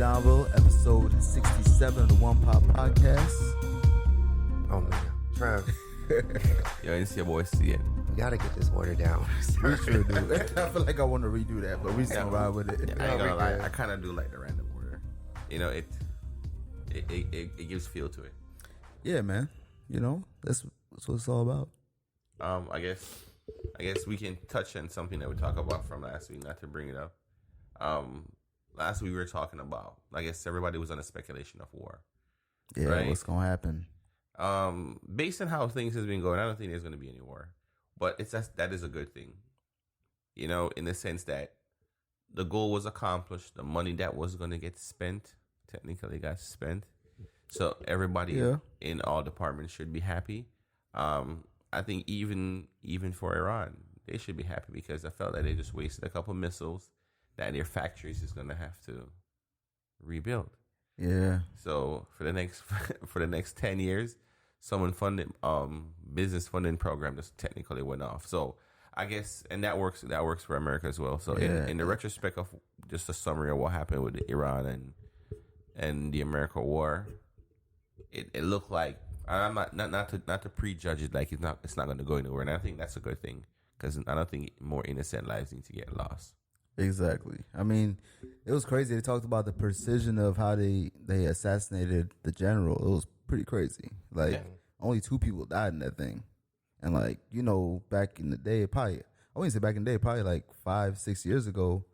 Donville, episode 67 of the One Pop Podcast. Oh man, Trev, Yo, it's your boy CN. we gotta get this order down. We sure do. I feel like I want to redo that, but we still ride with it. I ain't gonna lie, I kind of do like the random order. You know, it gives feel to it. Yeah, man. You know, that's what it's all about. I guess we can touch on something that we talked about from last week, not to bring it up. Last week we were talking about, I guess everybody was on a speculation of war. Yeah, right? What's gonna happen? Based on how things has been going, I don't think there's going to be any war, but that is a good thing, you know, in the sense that the goal was accomplished. The money that was going to get spent technically got spent, so everybody in all departments should be happy. I think even for Iran, they should be happy because I felt that they just wasted a couple missiles that their factories is going to have to rebuild. Yeah. So for the next 10 years, someone funded business funding program just technically went off. So I guess, and that works for America as well. So in the retrospect of just a summary of what happened with Iran and the America war, it looked like, I'm not to prejudge it, like it's not going to go anywhere, and I think that's a good thing because I don't think more innocent lives need to get lost. Exactly. I mean, it was crazy. They talked about the precision of how they assassinated the general. It was pretty crazy. Like, only 2 people died in that thing. And, like, you know, back in the day, I wouldn't say back in the day, probably like 5-6 years ago,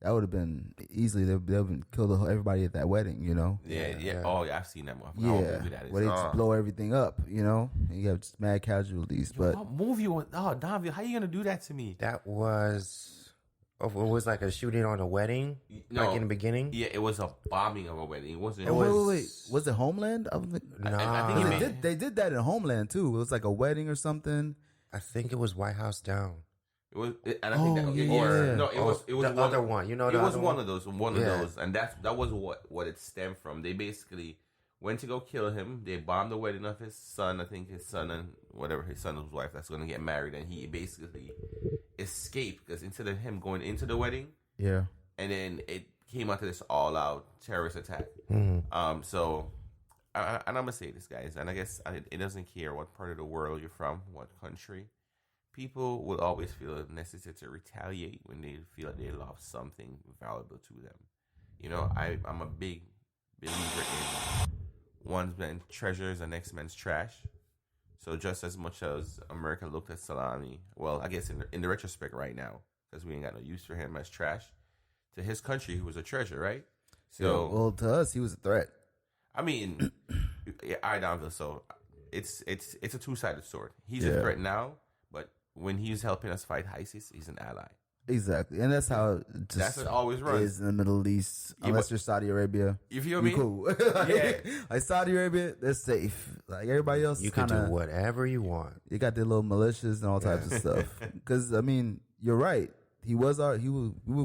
that would have been easily, they've been killed everybody at that wedding, you know? Yeah. Oh, yeah, I've seen that movie. Yeah. Where they just blow everything up, you know? And you have just mad casualties. But what movie was, Davio, how you going to do that to me? That was, it was like a shooting on a wedding, like in the beginning. Yeah, it was a bombing of a wedding. It wasn't. wait. Was it Homeland? I Nah. they did that in Homeland too. It was like a wedding or something. I think it was White House Down. It was, and I think it was the other one. You know, it was one of those, and that was what it stemmed from. They basically went to go kill him. They bombed the wedding of his son. I think his son and his son's wife that's going to get married, and he basically escaped because instead of him going into the wedding, and then it came out to this all-out terrorist attack. So, and I'm gonna say this, guys, and I guess it doesn't care what part of the world you're from, what country. People will always feel necessary to retaliate when they feel like they lost something valuable to them. You know, I'm a big believer in one man's treasure is the next man's trash. So just as much as America looked at Salami, well, I guess in the retrospect right now, because we ain't got no use for him as trash, to his country, he was a treasure, right? So, well, to us, he was a threat. I mean, I don't. So it's a two-sided sword. He's a threat now, but when he's helping us fight ISIS, he's an ally. Exactly, and that's how it just it always runs. Is in the Middle East. Unless you're Saudi Arabia, you feel me? Cool. Like Saudi Arabia, they're safe. Like everybody else, you can do whatever you want. You got their little militias and all types of stuff. Because I mean, you're right. We were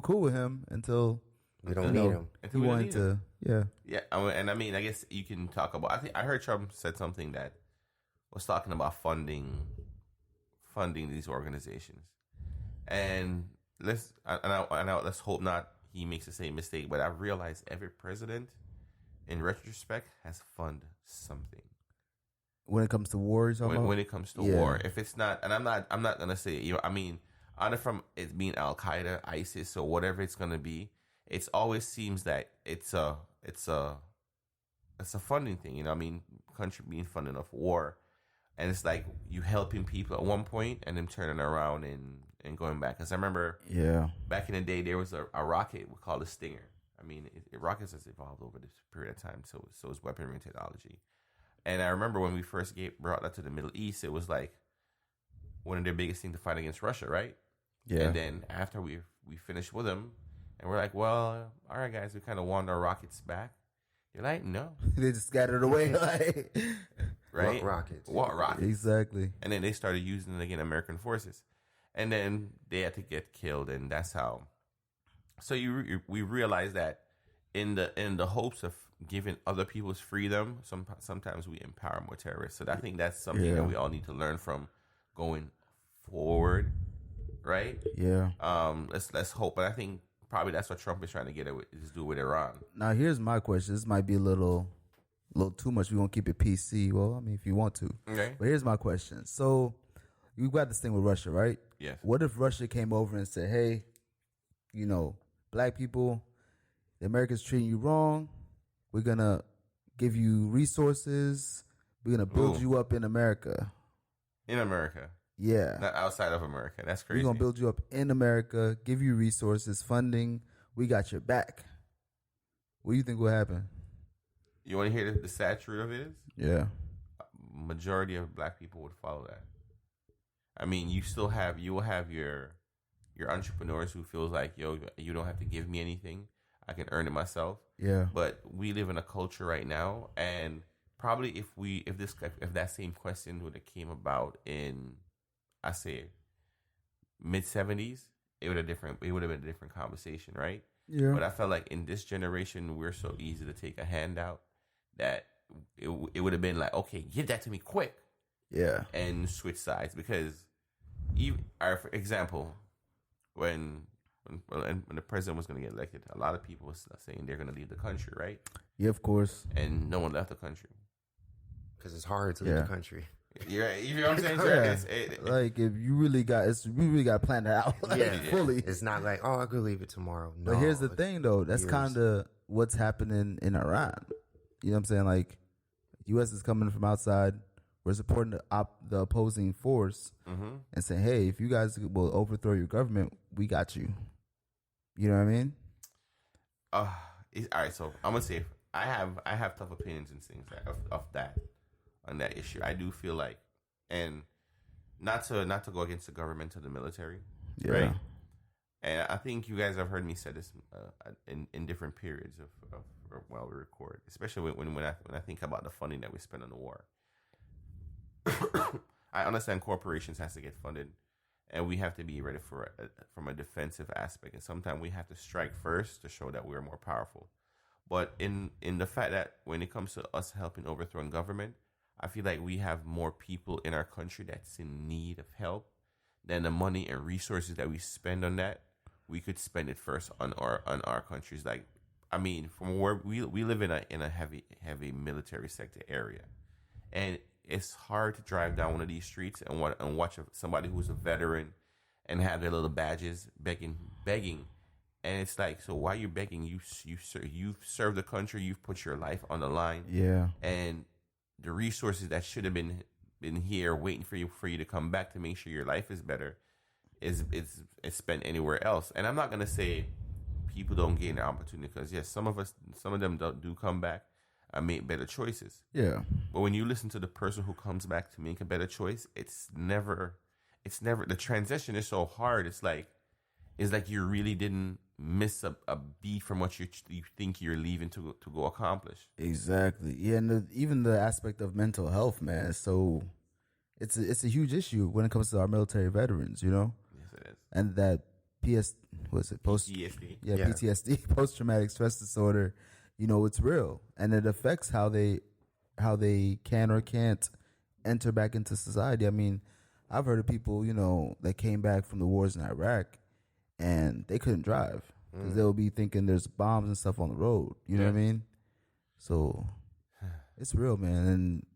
cool with him until we don't need him. He wanted to, yeah. And I mean, I guess you can talk about. I heard Trump said something that was talking about funding these organizations, and let's hope not he makes the same mistake. But I've realized every president, in retrospect, has funded something. When it comes to war, when it comes to war, if it's not, and I'm not gonna say it, you know, I mean, either from it being Al Qaeda, ISIS, or whatever it's gonna be, it always seems that it's a funding thing. You know, I mean, country being funded of war, and it's like you helping people at one point and them turning around and going back. Because I remember, back in the day, there was a rocket we called a Stinger. I mean, rockets has evolved over this period of time, so is weaponry and technology. And I remember when we first brought that to the Middle East, it was like one of their biggest things to fight against Russia, right? Yeah. And then after we finished with them, and we're like, well, all right, guys, we kind of want our rockets back. You're like, no. They just scattered away. Like, right? What rockets? Exactly. And then they started using it against American forces. And then they had to get killed, and that's how. So we realized that in the hopes of giving other people's freedom, sometimes we empower more terrorists. So I think that's something that we all need to learn from going forward, right? Yeah. Let's hope. But I think probably that's what Trump is trying to do with Iran. Now, here's my question. This might be a little too much. We won't keep it PC. Well, I mean, if you want to. Okay. But here's my question. So, you got this thing with Russia, right? Yes. What if Russia came over and said, hey, black people, the Americans treating you wrong. We're going to give you resources. We're going to build you up in America. In America. Yeah. Not outside of America. That's crazy. We're going to build you up in America, give you resources, funding. We got your back. What do you think will happen? You want to hear the sad truth of it is? Yeah. Majority of black people would follow that. I mean, you will have your entrepreneurs who feels like, yo, you don't have to give me anything. I can earn it myself. Yeah. But we live in a culture right now, and probably if that same question would have came about in, I say, mid-70s, it would have been a different conversation, right? Yeah. But I felt like in this generation, we're so easy to take a handout that it would have been like, okay, give that to me quick. Yeah. And switch sides, because for example, when the president was going to get elected, a lot of people was saying they're going to leave the country, right? Yeah, of course. And no one left the country because it's hard to leave the country. Yeah, you know what I'm saying? Yeah. Like if you really got to plan that out fully. It's not like, oh, I could leave it tomorrow. No, but here's the thing, though. That's kind of what's happening in Iran. You know what I'm saying? Like, U.S. is coming from outside. We're supporting the opposing force and saying, hey, if you guys will overthrow your government, we got you. You know what I mean? All right, so I'm gonna say I have tough opinions and things of that on that issue. I do feel like, and not to go against the government or the military, right? And I think you guys have heard me say this in different periods of while we record, especially when I think about the funding that we spend on the war. I understand corporations has to get funded, and we have to be ready for from a defensive aspect. And sometimes we have to strike first to show that we're more powerful. But in the fact that when it comes to us helping overthrow government, I feel like we have more people in our country that's in need of help than the money and resources that we spend on that. We could spend it first on our countries. Like, I mean, from where we live in a heavy military sector area, and it's hard to drive down one of these streets and watch somebody who's a veteran and have their little badges begging, and it's like, so why are you begging? You've served the country, you've put your life on the line, and the resources that should have been here waiting for you to come back to make sure your life is better is spent anywhere else. And I'm not gonna say people don't get an opportunity, because yes, some of them do come back. I make better choices. Yeah. But when you listen to the person who comes back to make a better choice, it's never the transition is so hard. It's like you really didn't miss a beat from what you think you're leaving to go accomplish. Exactly. Yeah, and even the aspect of mental health, man. So it's a huge issue when it comes to our military veterans, you know? Yes, it is. And that PTSD. Yeah, PTSD, post-traumatic stress disorder. You know, it's real, and it affects how they can or can't enter back into society. I mean, I've heard of people, you know, that came back from the wars in Iraq, and they couldn't drive because they'll be thinking there's bombs and stuff on the road. You know what I mean? So it's real, man.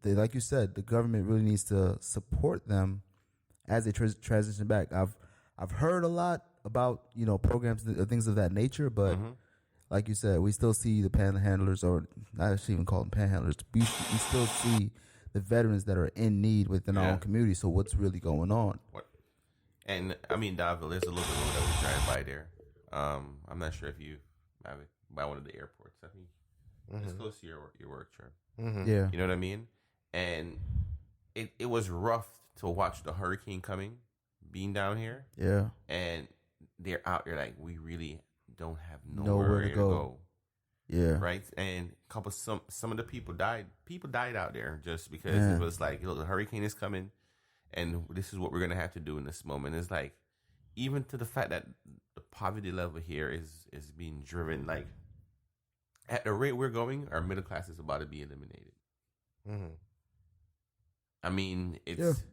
And like you said, the government really needs to support them as they transition back. I've heard a lot about, you know, programs, things of that nature, but. Like you said, we still see the panhandlers, or not actually even call them panhandlers. We still see the veterans that are in need within our own community. So what's really going on? And I mean, Davil, there's a little bit that we drive by there. I'm not sure if you have it by one of the airports. I think it's close to your work trip. Yeah, you know what I mean. And it was rough to watch the hurricane coming, being down here. Yeah, and they're out there like, we really don't have nowhere to go. Yeah. Right? And some of the people died. People died out there just because it was like, the hurricane is coming and this is what we're gonna have to do in this moment. It's like, even to the fact that the poverty level here is being driven, like, at the rate we're going, our middle class is about to be eliminated. I mean, it's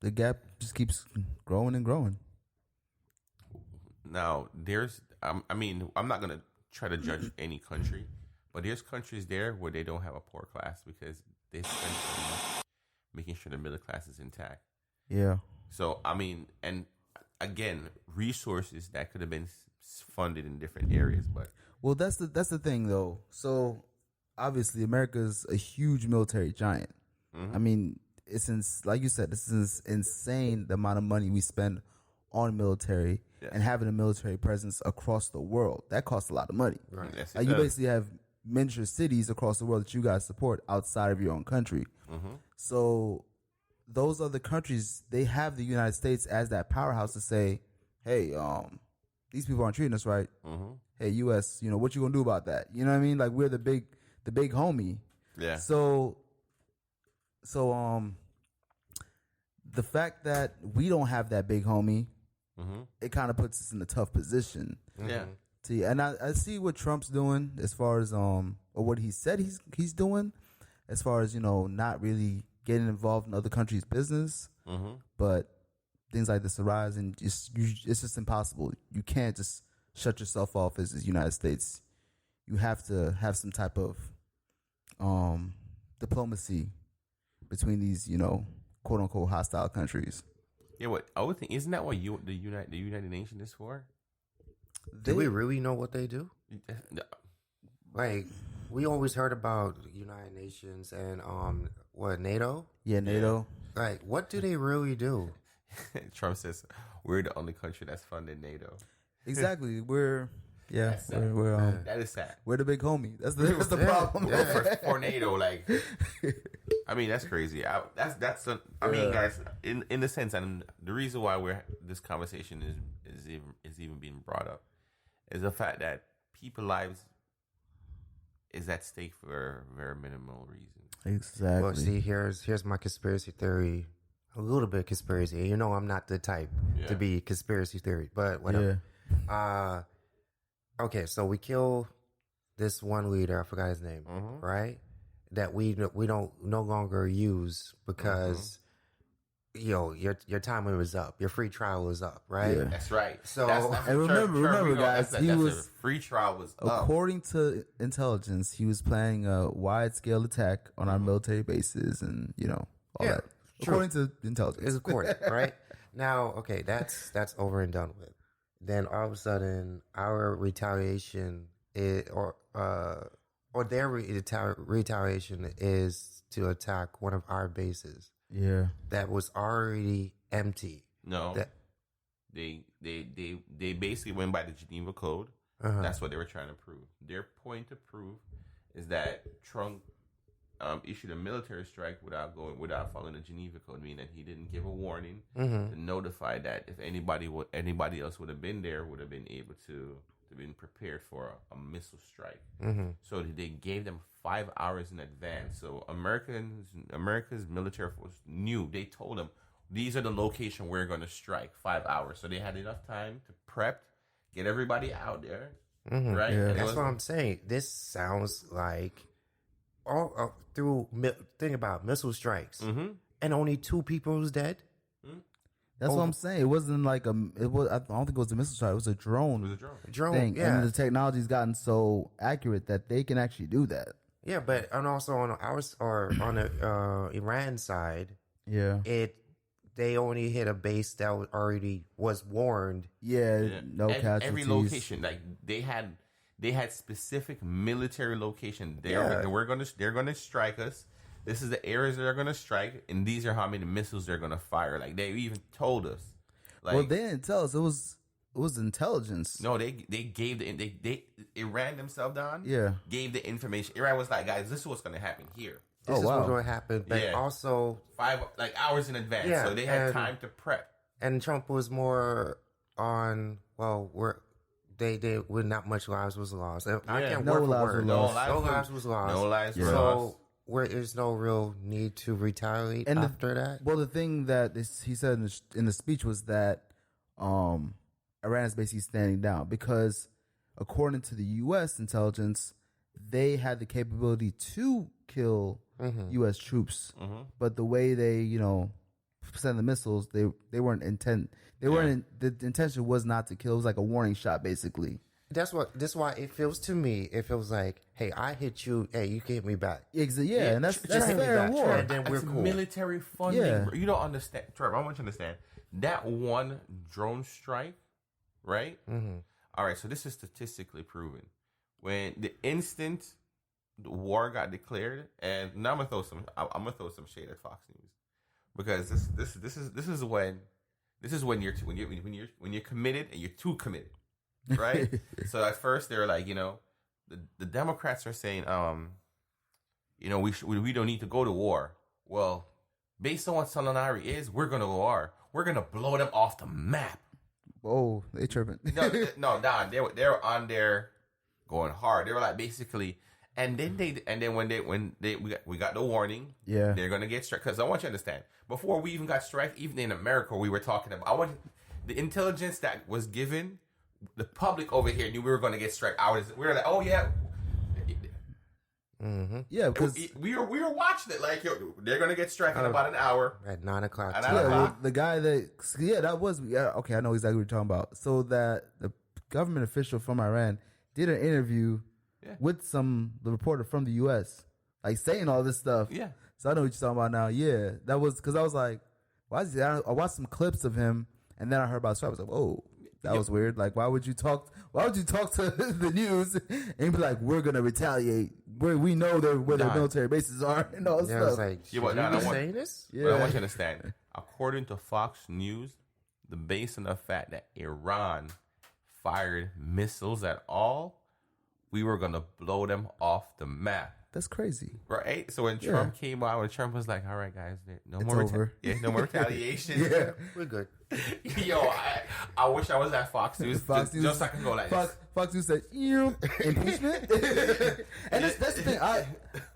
the gap just keeps growing and growing. Now, there's, I mean, I'm not gonna try to judge any country, but there's countries there where they don't have a poor class because they spend so much making sure the middle class is intact. Yeah. So, I mean, and again, resources that could have been funded in different areas, but Well, that's the thing though. So obviously, America's a huge military giant. I mean, like you said, this is insane the amount of money we spend on military and having a military presence across the world. That costs a lot of money. right. Yes, Like you basically have miniature cities across the world that you guys support outside of your own country. So those other countries, they have the United States as that powerhouse to say, hey, these people aren't treating us right. Hey, U.S., what you gonna do about that? You know what I mean? Like we're the big homie. Yeah. So the fact that we don't have that big homie, it kind of puts us in a tough position. Yeah. And I see what Trump's doing as far as or what he said he's doing as far as not really getting involved in other countries' business. But things like this arise, and it's just impossible. You can't just shut yourself off as the United States. You have to have some type of diplomacy between these, quote unquote hostile countries. Yeah, what I would think, isn't that what the United Nations is for? Do we really know what they do? Like, we always heard about United Nations and what, NATO? Yeah, NATO. Like, what do they really do? Trump says we're the only country that's funded NATO. Exactly. We're That is sad. we're the big homie. That's the problem. For NATO, like, I mean, that's crazy. I mean, guys, in the sense, and the reason why this conversation is even being brought up is the fact that people's lives is at stake for very minimal reasons. Exactly. Well, see, here's my conspiracy theory. A little bit of conspiracy. I'm not the type to be conspiracy theory, but whatever. Yeah. Okay, so we kill this one leader. I forgot his name, right? That we don't no longer use because your time was up. Your free trial was up, right? Yeah. That's right. So and remember, guys, he was free trial was up. According to intelligence, he was planning a wide scale attack on our military bases, and all that. True. According to intelligence, is according, right? Now, okay, that's over and done with. Then all of a sudden, our retaliation or their retaliation is to attack one of our bases. Yeah, that was already empty. No, they basically went by the Geneva Code. That's what they were trying to prove. Their point to prove is that Trump issued a military strike without following the Geneva Code, meaning that he didn't give a warning to notify that if anybody else would have been there, would have been able to been prepared for a missile strike. So they gave them 5 hours in advance. So America's military force knew. They told them these are the location we're going to strike. 5 hours. So they had enough time to prep, get everybody out there, right? Yeah. That's what I'm saying. This sounds like think about missile strikes, and only 2 people was dead. That's what I'm saying. It wasn't like I don't think it was a missile strike. It was a drone. It was a Drone thing, yeah. and the technology's gotten so accurate that they can actually do that. Yeah, but and also on the Iran side, they only hit a base that already was warned. Yeah. No casualties. Every location, like they had specific military location. They're gonna strike us. This is the areas they're gonna strike, and these are how many missiles they're gonna fire. Like they even told us. Like, well, they didn't tell us. It was intelligence. No, they gave they Iran themselves down. Yeah, gave the information. Iran was like, guys, this is what's gonna happen here. This is what's gonna happen. But also 5 hours in advance, so they had time to prep. And Trump was more on they with not much lives was lost. I can't no word lives for word. was lost. No lives was lost. No lives were So lost. where there's no real need to retaliate and after that. Well, the thing that he said in the speech was that Iran is basically standing down because, according to the U.S. intelligence, they had the capability to kill U.S. troops, but the way they of the missiles, they weren't intent. They weren't. The intention was not to kill. It was like a warning shot, basically. That's why it feels to me. It feels like, hey, I hit you. Hey, you hit me back. Yeah, and that's fair in war. And then we're cool. Military funding. Yeah. You don't understand, Trevor. I want you to understand that one drone strike, right? Mm-hmm. All right. So this is statistically proven. When the instant the war got declared, and now I'm gonna throw some shade at Fox News because this is when you're committed and you're too committed. Right? So at first they were like, the Democrats are saying, we don't need to go to war. Well, based on what Soleimani is, we're going to go to war. We're going to blow them off the map. Whoa, they tripping. No, Don, they were on there going hard. They were like basically, and then we got the warning. Yeah, they're going to get struck. Because I want you to understand, before we even got struck, even in America, we were talking about the intelligence that was given. The public over here knew we were going to get struck. We were like, oh yeah, mm-hmm. Yeah, because we were watching it like, they're going to get struck in about an hour at 9 o'clock. The guy that was okay. I know exactly what you're talking about. So that the government official from Iran did an interview with the reporter from the U.S. like saying all this stuff. Yeah. So I know what you're talking about now. Yeah, that was because I was like, why is he? I watched some clips of him, and then I heard about it. I was like, whoa. That was weird. Like, why would you talk to the news and be like, we're gonna retaliate? We know where their military bases are and all this stuff. I was like, but I want you to understand. According to Fox News, based on the fact that Iran fired missiles at all, we were gonna blow them off the map. That's crazy, right? So when Trump came out, when Trump was like, "All right, guys, no more retaliation. Yeah, we're good." Yo, I wish I was at Fox News. Just so I can go like Fox News said, impeachment. And that's the thing.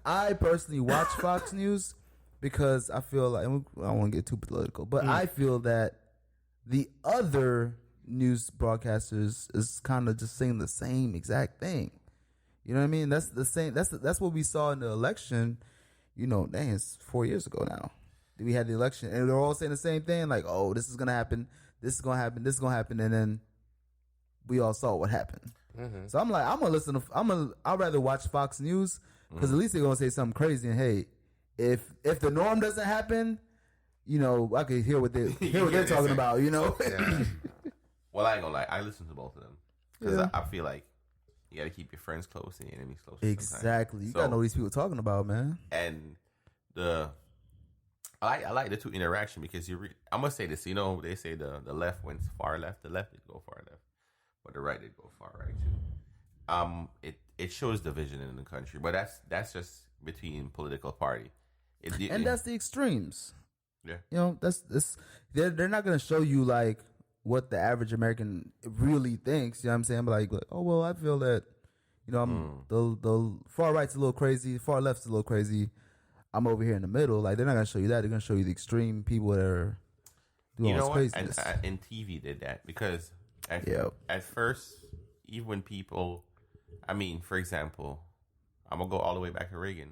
I personally watch Fox News because I feel like, I don't want to get too political, but I feel that the other news broadcasters is kind of just saying the same exact thing. You know what I mean? That's the same. That's what we saw in the election. It's 4 years ago now. We had the election, and they're all saying the same thing. Like, oh, this is gonna happen. This is gonna happen. This is gonna happen, and then we all saw what happened. Mm-hmm. So I'm like, I'm gonna listen to. I'd rather watch Fox News because at least they're gonna say something crazy. And hey, if the norm doesn't happen, I could hear what they're talking about. Yeah. Well, I ain't gonna lie. I listen to both of them because I feel like. You got to keep your friends close and your enemies close. Exactly. You got to know what these people talking about, man. And I like the two interaction because I'm going to say this. They say the left went far left. The left did go far left. But the right did go far right, too. It shows division in the country. But that's just between political party. And that's the extremes. Yeah. They're not going to show you, like, what the average American really thinks, you know what I'm saying? But like, oh well, I feel that, the far right's a little crazy, far left's a little crazy. I'm over here in the middle. Like, they're not gonna show you that. They're gonna show you the extreme people that are doing all this craziness. And TV did that because at first, even when people, for example, I'm gonna go all the way back to Reagan.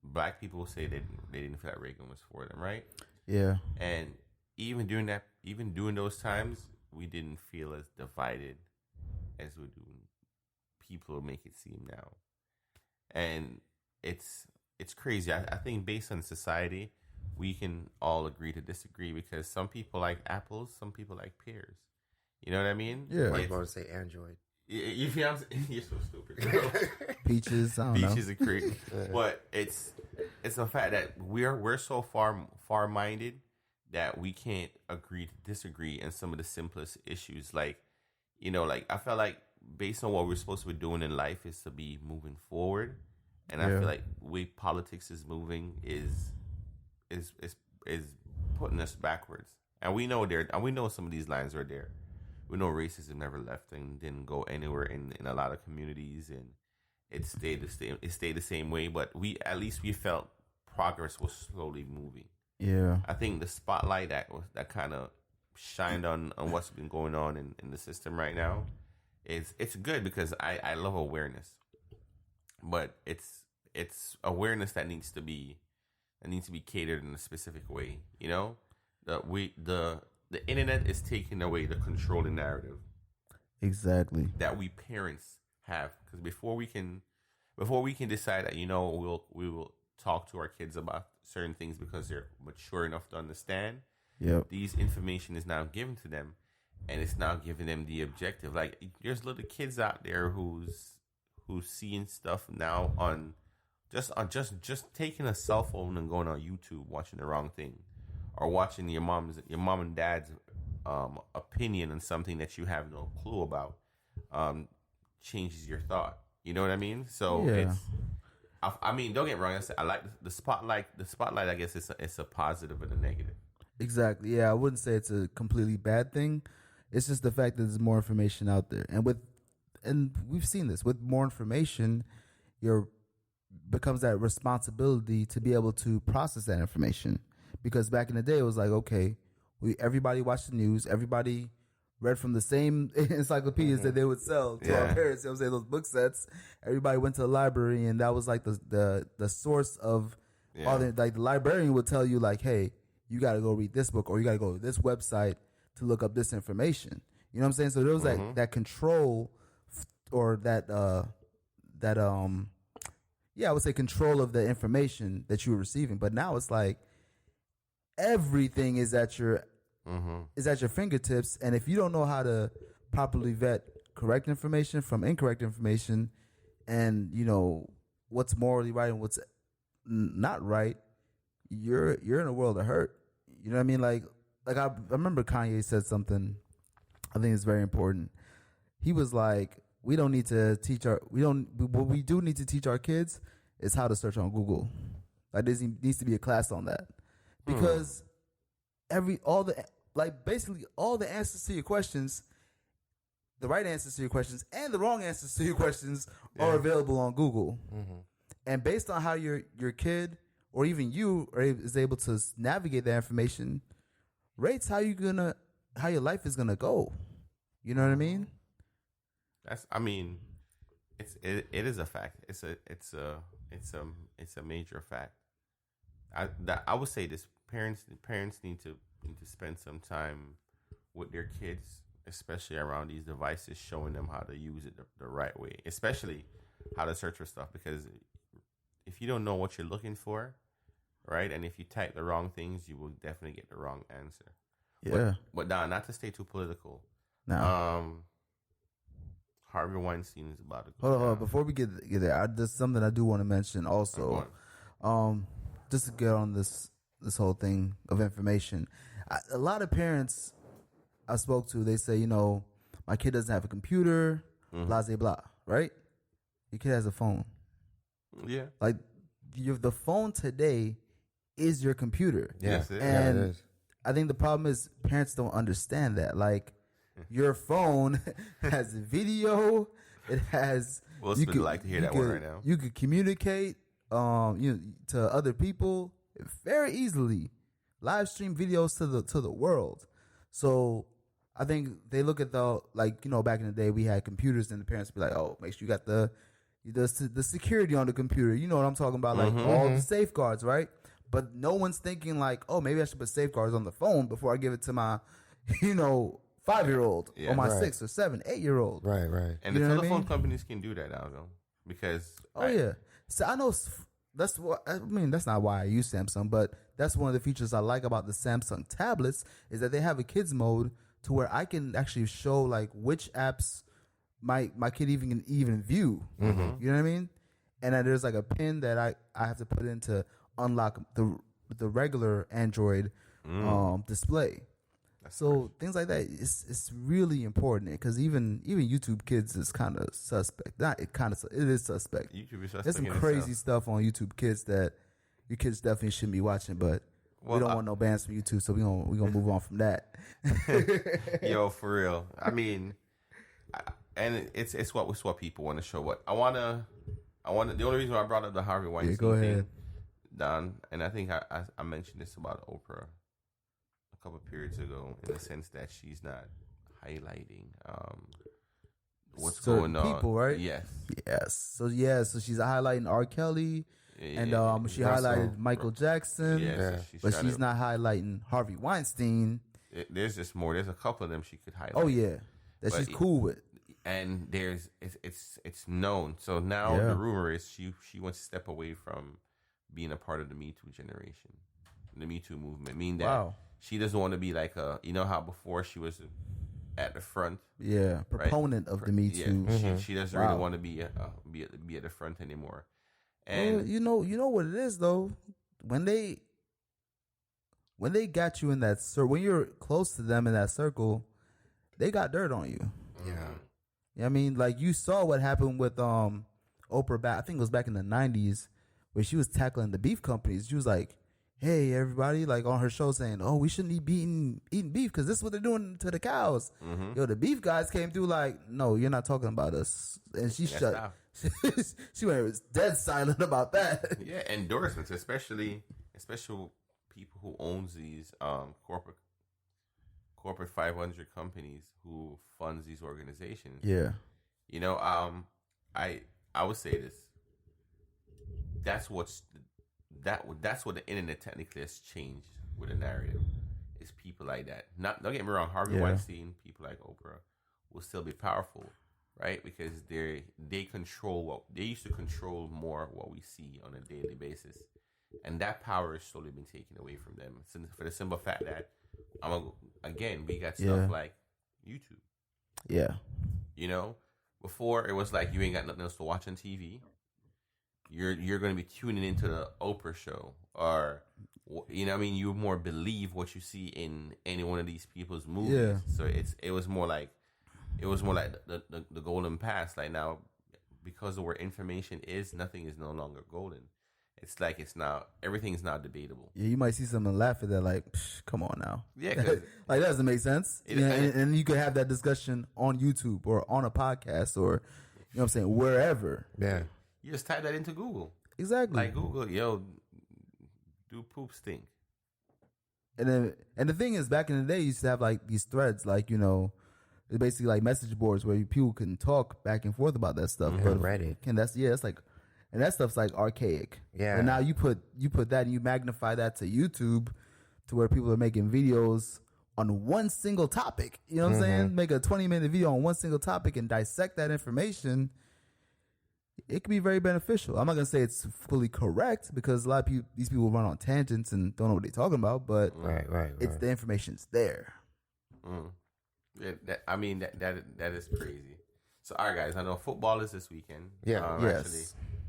Black people say they didn't feel like Reagan was for them, right? Yeah. And even during those times, we didn't feel as divided as we do. People make it seem now, and it's crazy. I think based on society, we can all agree to disagree because some people like apples, some people like pears. You know what I mean? Yeah. I was going to say Android. You feel I'm saying? You're so stupid. Peaches, I don't know. Peaches are great, but it's the fact that we're so far minded. That we can't agree to disagree in some of the simplest issues. Like, I felt like based on what we're supposed to be doing in life is to be moving forward. And I feel like the way politics is moving is putting us backwards. And we know some of these lines are there. We know racism never left and didn't go anywhere in a lot of communities, and it stayed the same way. But we felt progress was slowly moving. Yeah, I think the spotlight that kind of shined on what's been going on in the system right now it's good because I love awareness, but it's awareness that needs to be and needs to be catered in a specific way. You know, the internet is taking away the controlling narrative. Exactly. That we parents have, because before we can decide that, you know, we will talk to our kids about certain things because they're mature enough to understand. Yep. These information is now given to them, and it's now giving them the objective. Like, there's little kids out there who's seeing stuff now on just taking a cell phone and going on YouTube, watching the wrong thing, or watching your mom and dad's opinion on something that you have no clue about, changes your thought. You know what I mean? So it's, I mean, don't get me wrong. I like the spotlight. The spotlight, I guess, it's a positive and a negative. Exactly. Yeah, I wouldn't say it's a completely bad thing. It's just the fact that there's more information out there, and we've seen this with more information, becomes that responsibility to be able to process that information. Because back in the day, it was like, okay, everybody watched the news, everybody read from the same encyclopedias that they would sell to our parents. You know what I'm saying? Those book sets. Everybody went to the library, and that was like the source of all the, like, the librarian would tell you, like, hey, you got to go read this book, or you got to go to this website to look up this information. You know what I'm saying? So there was that control, or I would say control of the information that you were receiving. But now it's like everything is at your fingertips, and if you don't know how to properly vet correct information from incorrect information, and you know what's morally right and what's not right, you're in a world of hurt. You know what I mean? Like I remember Kanye said something I think is very important. He was like, what we do need to teach our kids is how to search on Google. Like, there needs to be a class on that, because basically all the answers to your questions, the right answers to your questions and the wrong answers to your questions are available on Google. And based on how your kid or even you is able to navigate that information, rates how your life is gonna go. You know what I mean? It is a fact. It's a major fact. I would say this: parents need to spend some time with their kids, especially around these devices, showing them how to use it the right way, especially how to search for stuff. Because if you don't know what you're looking for, right, and if you type the wrong things, you will definitely get the wrong answer. Yeah. But not to stay too political. No. Harvey Weinstein is about to go. Hold on. Before we get there, there's something I do want to mention also. Just to get on this whole thing of information. A lot of parents I spoke to, they say, you know, my kid doesn't have a computer, blah, blah, blah, right? Your kid has a phone. Yeah. Like, the phone today is your computer. Yes, and it is. I think the problem is parents don't understand that. Like, your phone has video. It has. Well, would like to hear that one right now. You could communicate, to other people very easily. Live stream videos to the world. So I think they look at back in the day we had computers, and the parents would be like, oh, make sure you got the security on the computer. You know what I'm talking about? Like all the safeguards, right? But no one's thinking like, oh, maybe I should put safeguards on the phone before I give it to my, 5-year-old or my 6 or 7, 8-year-old. Right. And the telephone companies can do that now, though, because So I know that's not why I use Samsung, but that's one of the features I like about the Samsung tablets is that they have a kids mode to where I can actually show like which apps my kid even view. You know what I mean? And then there's like a pin that I have to put in to unlock the regular Android display. So things like that, it's really important, because even YouTube Kids is kind of suspect. It is suspect. YouTube is suspect. There's some crazy stuff on YouTube Kids that your kids definitely shouldn't be watching, but we don't want no bans from YouTube, so we gonna move on from that. Yo, for real. I mean, and it's what people want to show. What I wanna. The only reason why I brought up the Harvey Weinstein thing, Don, and I think I mentioned this about Oprah a couple of periods ago, in the sense that she's not highlighting what's going on. People, right? Yes. So she's highlighting R. Kelly. and she highlighted Michael Jackson, but she's not highlighting Harvey Weinstein. There's just more. There's a couple of them she could highlight. Oh yeah, that she's cool with. And it's known. So now the rumor is she wants to step away from being a part of the Me Too generation, the Me Too movement. Meaning that she doesn't want to be like how before she was at the front. Yeah, proponent of the Me Too. Yeah, she doesn't really want to be at the front anymore. And you know what it is though, when they got you in that circle, when you're close to them in that circle, they got dirt on you. Yeah. I mean, like you saw what happened with Oprah back. I think it was back in the 90s where she was tackling the beef companies. She was like, "Hey, everybody!" Like on her show saying, "Oh, we shouldn't be eating beef because this is what they're doing to the cows." Yo, the beef guys came through like, "No, you're not talking about us," and she shut. She went dead silent about that. Yeah, endorsements, especially people who owns these corporate 500 companies who funds these organizations. Yeah. I would say this. That's what the internet technically has changed with a narrative. Is people like that. Don't get me wrong, Harvey Weinstein, people like Oprah will still be powerful, right? Because they control they used to control more what we see on a daily basis. And that power has slowly been taken away from them. For the simple fact that we got stuff like YouTube. Yeah. Before it was like you ain't got nothing else to watch on TV. You're going to be tuning into the Oprah show, or you more believe what you see in any one of these people's movies. Yeah. So it was more like the golden past. Like now, because of where information is, nothing is no longer golden. It's like everything is now debatable. Yeah, you might see someone laugh at that, like, come on now. Yeah, like that doesn't make sense. And you could have that discussion on YouTube or on a podcast or, what I'm saying, wherever. Yeah. You just type that into Google. Exactly. Like Google, do poop stink? And the thing is, back in the day, you used to have like these threads, like, it's basically like message boards where people can talk back and forth about that stuff. But Reddit. It's like. And that stuff's like archaic. Yeah. And now you put that and you magnify that to YouTube to where people are making videos on one single topic. You know what I'm saying? Make a 20-minute video on one single topic and dissect that information. It can be very beneficial. I'm not going to say it's fully correct because a lot of these people run on tangents and don't know what they're talking about, but it's the information's there. Yeah, that is crazy. So, all right, guys, I know football is this weekend. Yeah. Yes. Actually,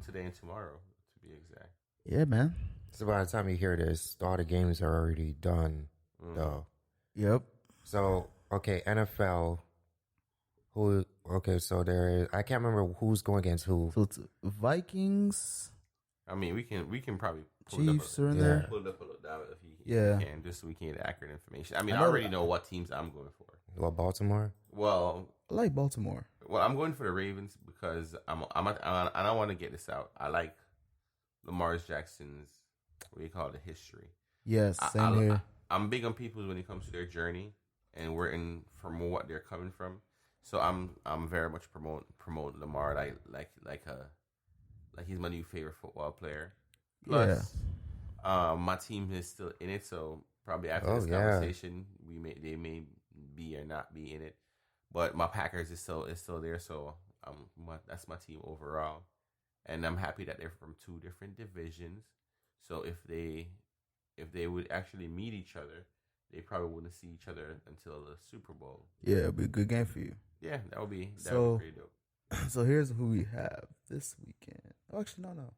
today and tomorrow, to be exact. Yeah, man. So by the time you hear this, all the games are already done, though. Yep. So, okay, NFL. So there is, I can't remember who's going against who. So it's Vikings. I mean, we can probably Chiefs are in there. Pull it up if you can, just so we can get accurate information. I mean, I already know what teams I'm going for. What, Baltimore? Well, I like Baltimore. Well, I'm going for the Ravens because I don't want to get this out. I like Lamar Jackson's, what do you call it, history. Yes, same here. I'm big on people when it comes to their journey and from what they're coming from. So I'm very much promote Lamar like he's my new favorite football player. Plus, my team is still in it, so probably after this conversation, they may be or not be in it. But my Packers is still there, so that's my team overall, and I'm happy that they're from two different divisions. So if they would actually meet each other, they probably wouldn't see each other until the Super Bowl. Yeah, it'd be a good game for you. Yeah, that would be pretty dope. So here's who we have this weekend. Oh, actually, no.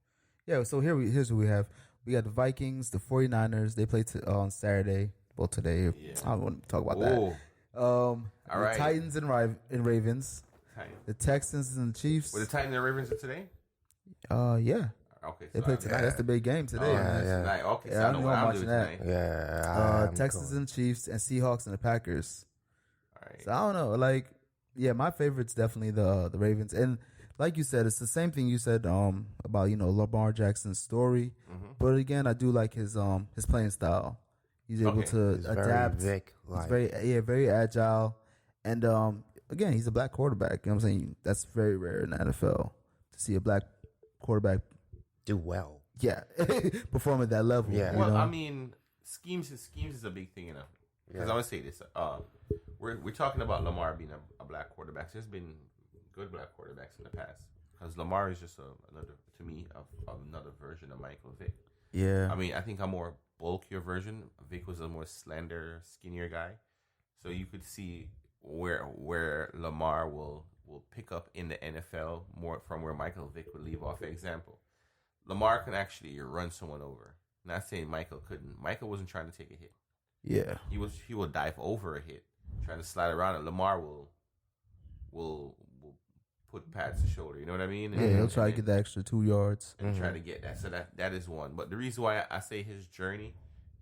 Yeah, so here's who we have. We got the Vikings, the 49ers. They play on Saturday. Well, today. Yeah. I don't want to talk about that. All right. Titans and Ravens. The Texans and the Chiefs. Were the Titans and Ravens today? Yeah. Okay. They play tonight. That's the big game today. Tonight. Okay. So I know what I'm doing that. Tonight. Yeah. Texans and Chiefs and Seahawks and the Packers. All right. So I don't know. Like, yeah, my favorite's definitely the Ravens. And like you said, it's the same thing you said about Lamar Jackson's story. Mm-hmm. But again, I do like his playing style. He's able to adapt. He's very agile. And again, he's a black quarterback. You know what I'm saying? That's very rare in the NFL to see a black quarterback do well. perform at that level. Yeah. Well, I mean, schemes is a big thing enough. Because I'm gonna say this, we're talking about Lamar being a black quarterback. There's been good black quarterbacks in the past. Because Lamar is just another, to me, another version of Michael Vick. Yeah. I mean, I think a more bulkier version. Vick was a more slender, skinnier guy. So you could see where Lamar will pick up in the NFL more from where Michael Vick would leave off. For example, Lamar can actually run someone over. Not saying Michael couldn't. Michael wasn't trying to take a hit. Yeah. He will dive over a hit, trying to slide around, and Lamar will put pads to shoulder. You know what I mean? Yeah, he'll try to get the extra 2 yards and try to get that. So that is one. But the reason why I say his journey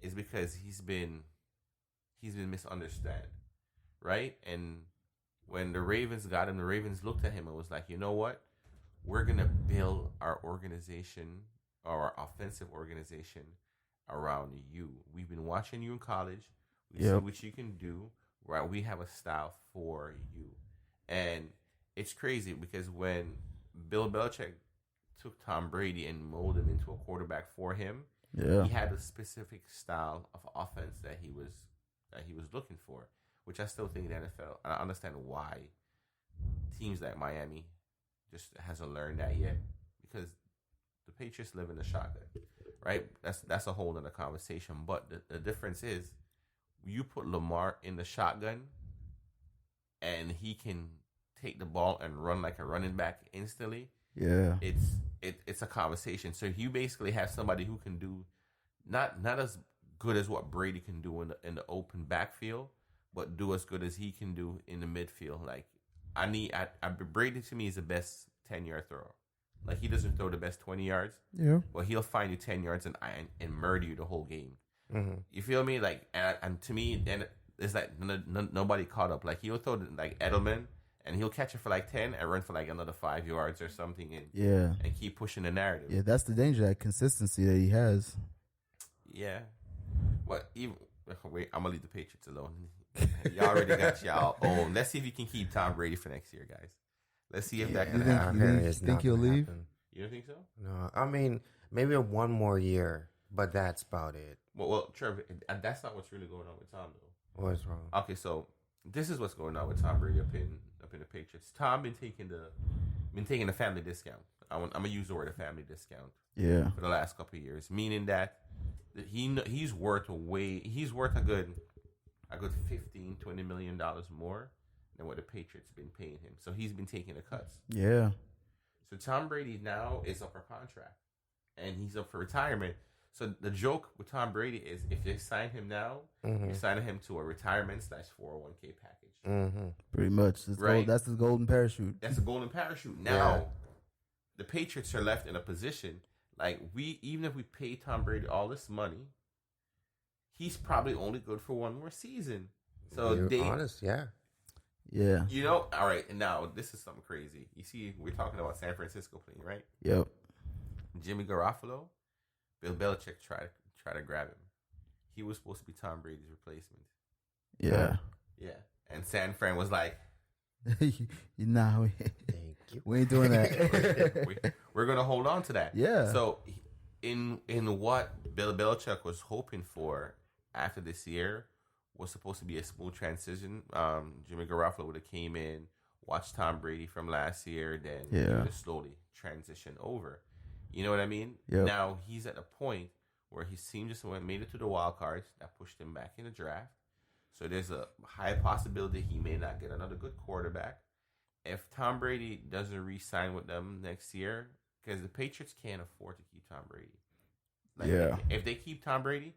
is because he's been misunderstood, right? And when the Ravens got him, the Ravens looked at him and was like, you know what? We're gonna build our organization, our offensive organization, around you. We've been watching you in college. We see what you can do. Right? We have a style for you. And it's crazy because when Bill Belichick took Tom Brady and molded him into a quarterback for him, he had a specific style of offense that he was looking for, which I still think the NFL. I understand why teams like Miami just hasn't learned that yet, because the Patriots live in the shotgun, right? That's a whole other conversation. But the difference is, you put Lamar in the shotgun, and he can take the ball and run like a running back instantly. Yeah, it's a conversation. So you basically have somebody who can do not as good as what Brady can do in the open backfield, but do as good as he can do in the midfield. Like Brady to me is the best 10-yard thrower. Like, he doesn't throw the best 20 yards. Yeah. But he'll find you 10 yards and murder you the whole game. Mm-hmm. You feel me? Like, and to me, then it's like nobody caught up. Like, he'll throw like Edelman, and he'll catch it for like 10 and run for like another 5 yards or something, and keep pushing the narrative. Yeah, that's the danger, that consistency that he has. Yeah. But wait, I'm gonna leave the Patriots alone. Y'all already got y'all own. Let's see if you can keep Tom Brady for next year, guys. Let's see if that can happen. You think he'll leave? You don't think so? No, I mean, maybe one more year, but that's about it. Well, Trevor, that's not what's really going on with Tom, though. What's wrong? Okay, so this is what's going on with Tom Brady up in the Patriots. Tom been taking the family discount. I'm gonna use the word a family discount. Yeah. For the last couple of years, meaning that he's worth a good $15-20 million more than what the Patriots been paying him. So he's been taking the cuts. Yeah. So Tom Brady now is up for contract, and he's up for retirement. So the joke with Tom Brady is, if they sign him now, you're signing him to a retirement / 401k package. Mm-hmm. Pretty much. That's the golden parachute. That's the golden parachute. Now, the Patriots are left in a position, like, even if we pay Tom Brady all this money, he's probably only good for one more season. So You're honest, yeah. You know, all right, and now this is something crazy. You see, we're talking about San Francisco playing, right? Yep. Jimmy Garoppolo, Bill Belichick tried to grab him. He was supposed to be Tom Brady's replacement. Yeah. Yeah. And San Fran was like, Thank you. We ain't doing that. we're going to hold on to that. Yeah. So in what Bill Belichick was hoping for after this year was supposed to be a smooth transition. Jimmy Garoppolo would have came in, watched Tom Brady from last year, then just slowly transition over. You know what I mean? Yep. Now he's at a point where his team just made it to the wild cards. That pushed him back in the draft. So there's a high possibility he may not get another good quarterback. If Tom Brady doesn't re-sign with them next year, because the Patriots can't afford to keep Tom Brady. If they keep Tom Brady,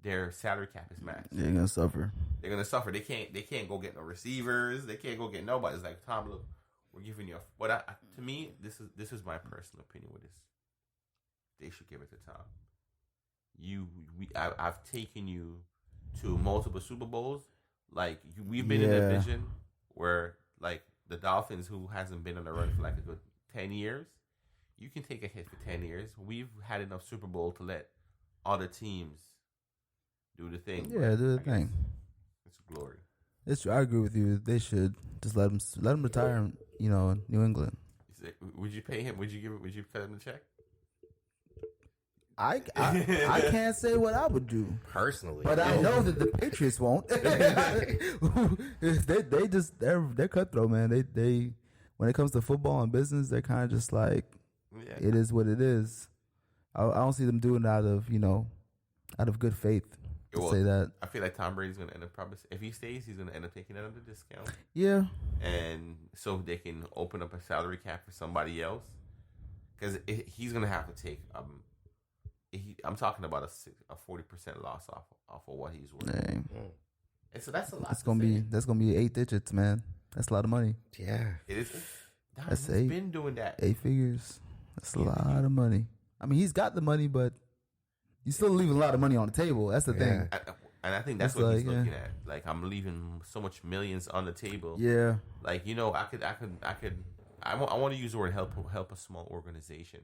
their salary cap is maxed. They're gonna suffer. They're gonna suffer. They can't go get no receivers. They can't go get nobody. It's like, Tom, look, we're giving you. But to me, this is my personal opinion with this. They should give it to Tom. I've taken you to multiple Super Bowls. Like, we've been in a division where, like, the Dolphins, who hasn't been on the run for like a good 10 years, you can take a hit for 10 years. We've had enough Super Bowl to let other teams do the thing. Yeah, do the thing. It's glory. It's true. I agree with you. They should just let him retire in, New England. Would you pay him? Would you cut him the check? I can't say what I would do personally, but I know that the Patriots won't. they're cutthroat, man. They when it comes to football and business, they're kind of just like it is what it is. I don't see them doing it out of good faith. Say that. I feel like Tom Brady's going to end up probably, if he stays, he's going to end up taking another discount. Yeah. And so they can open up a salary cap for somebody else. Because he's going to have to take, I'm talking about a 40% loss off of what he's worth. Dang. And so that's a lot. That's gonna be 8 digits, man. That's a lot of money. Yeah. It is. That's he's been doing that. 8 figures. That's a lot of money. I mean, he's got the money, but you still leaving a lot of money on the table. That's the thing. And I think that's what he's looking at. Like, I'm leaving so much millions on the table. Yeah. Like, I want to use the word help a small organization.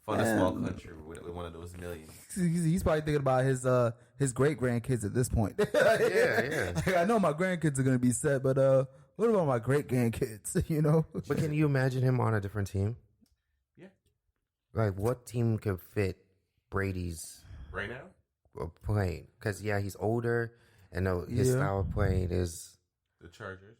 Fund a small country with one of those millions. He's probably thinking about his great grandkids at this point. Yeah. Like, I know my grandkids are gonna be set, but what about my great grandkids? You know. But can you imagine him on a different team? Yeah. Like, what team could fit Brady's right now playing? Because he's older, and his style of playing is the Chargers.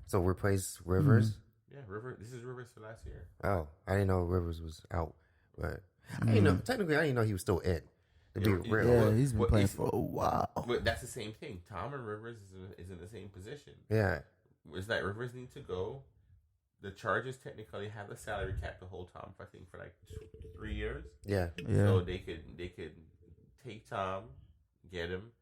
So replace Rivers. Mm-hmm. Yeah, Rivers. This is Rivers for last year. Oh, I didn't know Rivers was out, but I didn't know. Technically, I didn't know he was still in. To be real, yeah, he's been playing for a while. But that's the same thing. Tom and Rivers is in the same position. Yeah, it's that Rivers need to go. The Chargers technically have the salary cap to hold Tom for, I think, for like 3 years. Yeah. So they could take Tom, get him.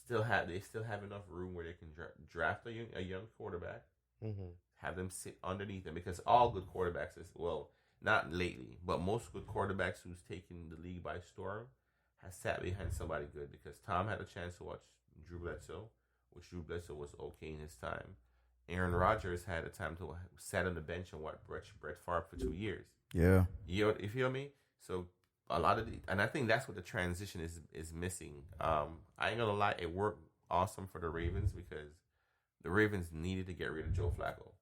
They still have enough room where they can draft a young quarterback. Mm-hmm. Have them sit underneath them, because all good quarterbacks not lately, but most good quarterbacks who's taken the league by storm has sat behind somebody good, because Tom had a chance to watch Drew Bledsoe, which Drew Bledsoe was okay in his time. Aaron Rodgers had a time to sat on the bench and watch Brett Favre for 2 years. Yeah. You feel me? So a lot of and I think that's what the transition is missing. I ain't gonna lie, it worked awesome for the Ravens because the Ravens needed to get rid of Joe Flacco.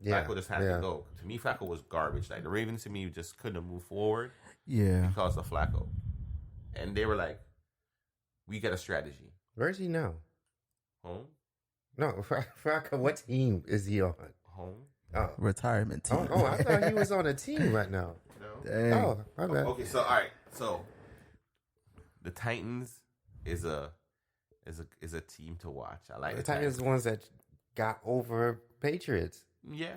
Yeah. Flacco just had to go. To me, Flacco was garbage. Like, the Ravens, to me, just couldn't move forward. Yeah. Because of Flacco. And they were like, we got a strategy. Where is he now? Home? No, Flacco, what team is he on? Home? Oh. Retirement team. Oh, I thought he was on a team right now. No. Dang. Oh, my bad. Okay, so, all right. So, the Titans is a team to watch. I like the Titans. The ones that got over Patriots. Yeah,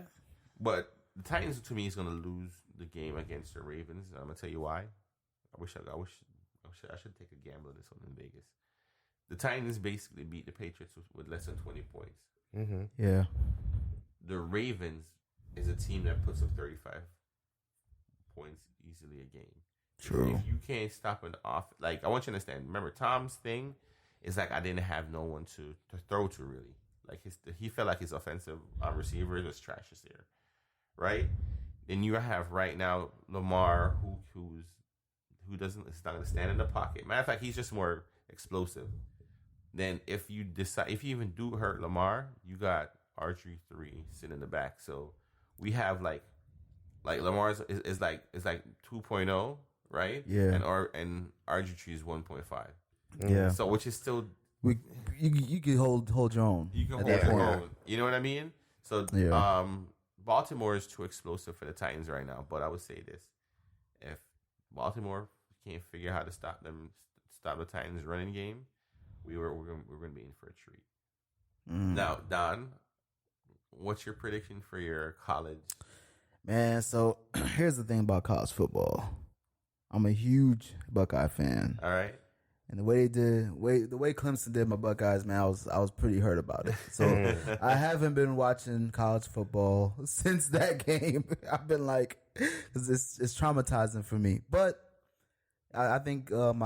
but the Titans, to me, is going to lose the game against the Ravens. And I'm going to tell you why. I should take a gamble on this one in Vegas. The Titans basically beat the Patriots with less than 20 points. Mm-hmm. Yeah. The Ravens is a team that puts up 35 points easily a game. True. If you can't stop an off, like, I want you to understand. Remember, Tom's thing is like, I didn't have no one to throw to, really. Like, he felt like his offensive receivers was trash this year, right? Then you have right now Lamar, who is not going to stand in the pocket. Matter of fact, he's just more explosive. Then if you even do hurt Lamar, you got RG3 sitting in the back. So we have like Lamar's is like 2.0, right? Yeah. And RG3 is 1.5. Yeah. So which is still. You can hold your own. You can hold your own. You know what I mean? So, yeah. Baltimore is too explosive for the Titans right now. But I would say this: if Baltimore can't figure out how to stop the Titans' running game, we're going to be in for a treat. Now, Don, what's your prediction for your college? Man, so here's the thing about college football. I'm a huge Buckeye fan. All right. And the way Clemson did my Buckeyes, man, I was pretty hurt about it. So I haven't been watching college football since that game. I've been like, cause it's traumatizing for me. But I think I'll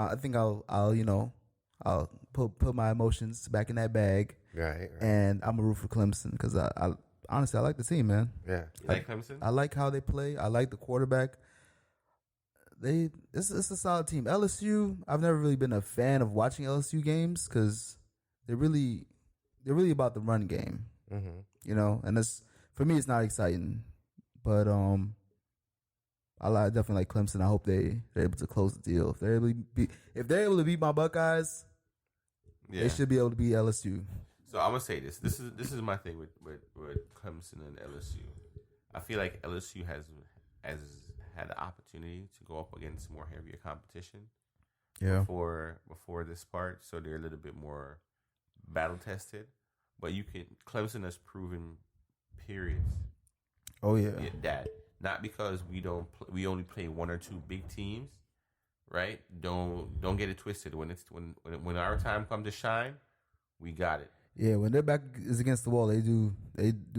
put my emotions back in that bag. Right. And I'm a root for Clemson because I honestly I like the team, man. Yeah. You like Clemson? I like how they play. I like the quarterback. It's a solid team. LSU, I've never really been a fan of watching LSU games because they're really about the run game, mm-hmm. you know. And for me, it's not exciting. But I definitely like Clemson. I hope they're able to close the deal. If they're able to beat my Buckeyes, they should be able to beat LSU. So I'm gonna say this. This is my thing with Clemson and LSU. I feel like LSU has had the opportunity to go up against more heavier competition. Yeah. Before this part, so they're a little bit more battle tested. But Clemson has proven periods. Oh yeah. That not because we only play one or two big teams, right? Don't get it twisted. When our time comes to shine, we got it. Yeah, when their back is against the wall, they do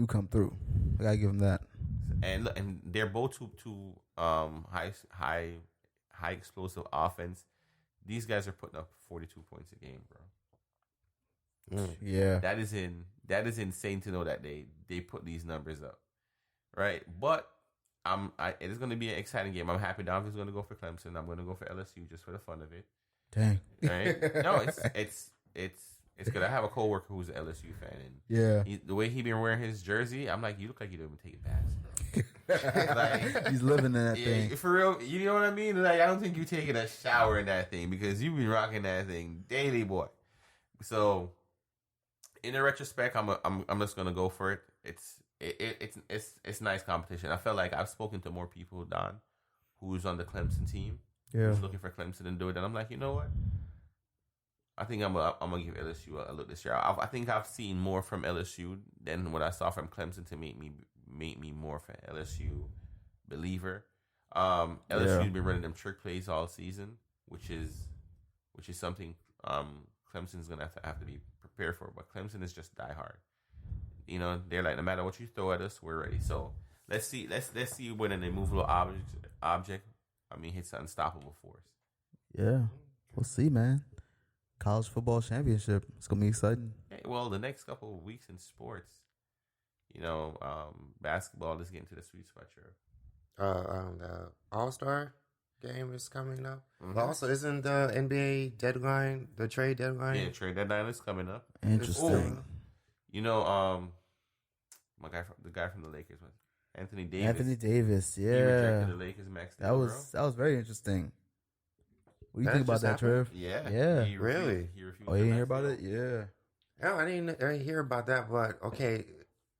come through. I gotta give them that. And they're both two high explosive offense. These guys are putting up 42 points a game, bro. Yeah, that is insane to know that they put these numbers up, right? But it is going to be an exciting game. I'm happy Dominic is going to go for Clemson. I'm going to go for LSU just for the fun of it. Dang. Right? No, it's good. I have a coworker who's an LSU fan, and the way he been wearing his jersey, I'm like, you look like you don't even take baths, bro. Like, he's living in that thing for real. You know what I mean? Like, I don't think you taking a shower in that thing because you been rocking that thing daily, boy. So, in the retrospect, I'm just gonna go for it. It's nice competition. I felt like I've spoken to more people, Don, who's on the Clemson team, who's looking for Clemson to do it, and I'm like, you know what? I think I'm gonna give LSU a look this year. I think I've seen more from LSU than what I saw from Clemson to make me more of an LSU believer. LSU's been running them trick plays all season, which is something Clemson's gonna have to be prepared for. But Clemson is just die hard. You know, they're like, no matter what you throw at us, we're ready. So let's see when an immovable object hits an unstoppable force. Yeah, we'll see, man. College football championship. It's gonna be exciting. Hey, well, the next couple of weeks in sports, basketball is getting to the sweet spot. The All-Star game is coming up. Mm-hmm. Also, isn't the NBA deadline, the trade deadline? Yeah, trade deadline is coming up. Interesting. The guy from the Lakers, Anthony Davis. Anthony Davis, yeah. He rejected the Lakers max deal, that was very interesting. What do you think about that, Trev? Yeah. Really? He refused. Oh, you didn't hear about it? Yeah. No, I didn't hear about that. But okay,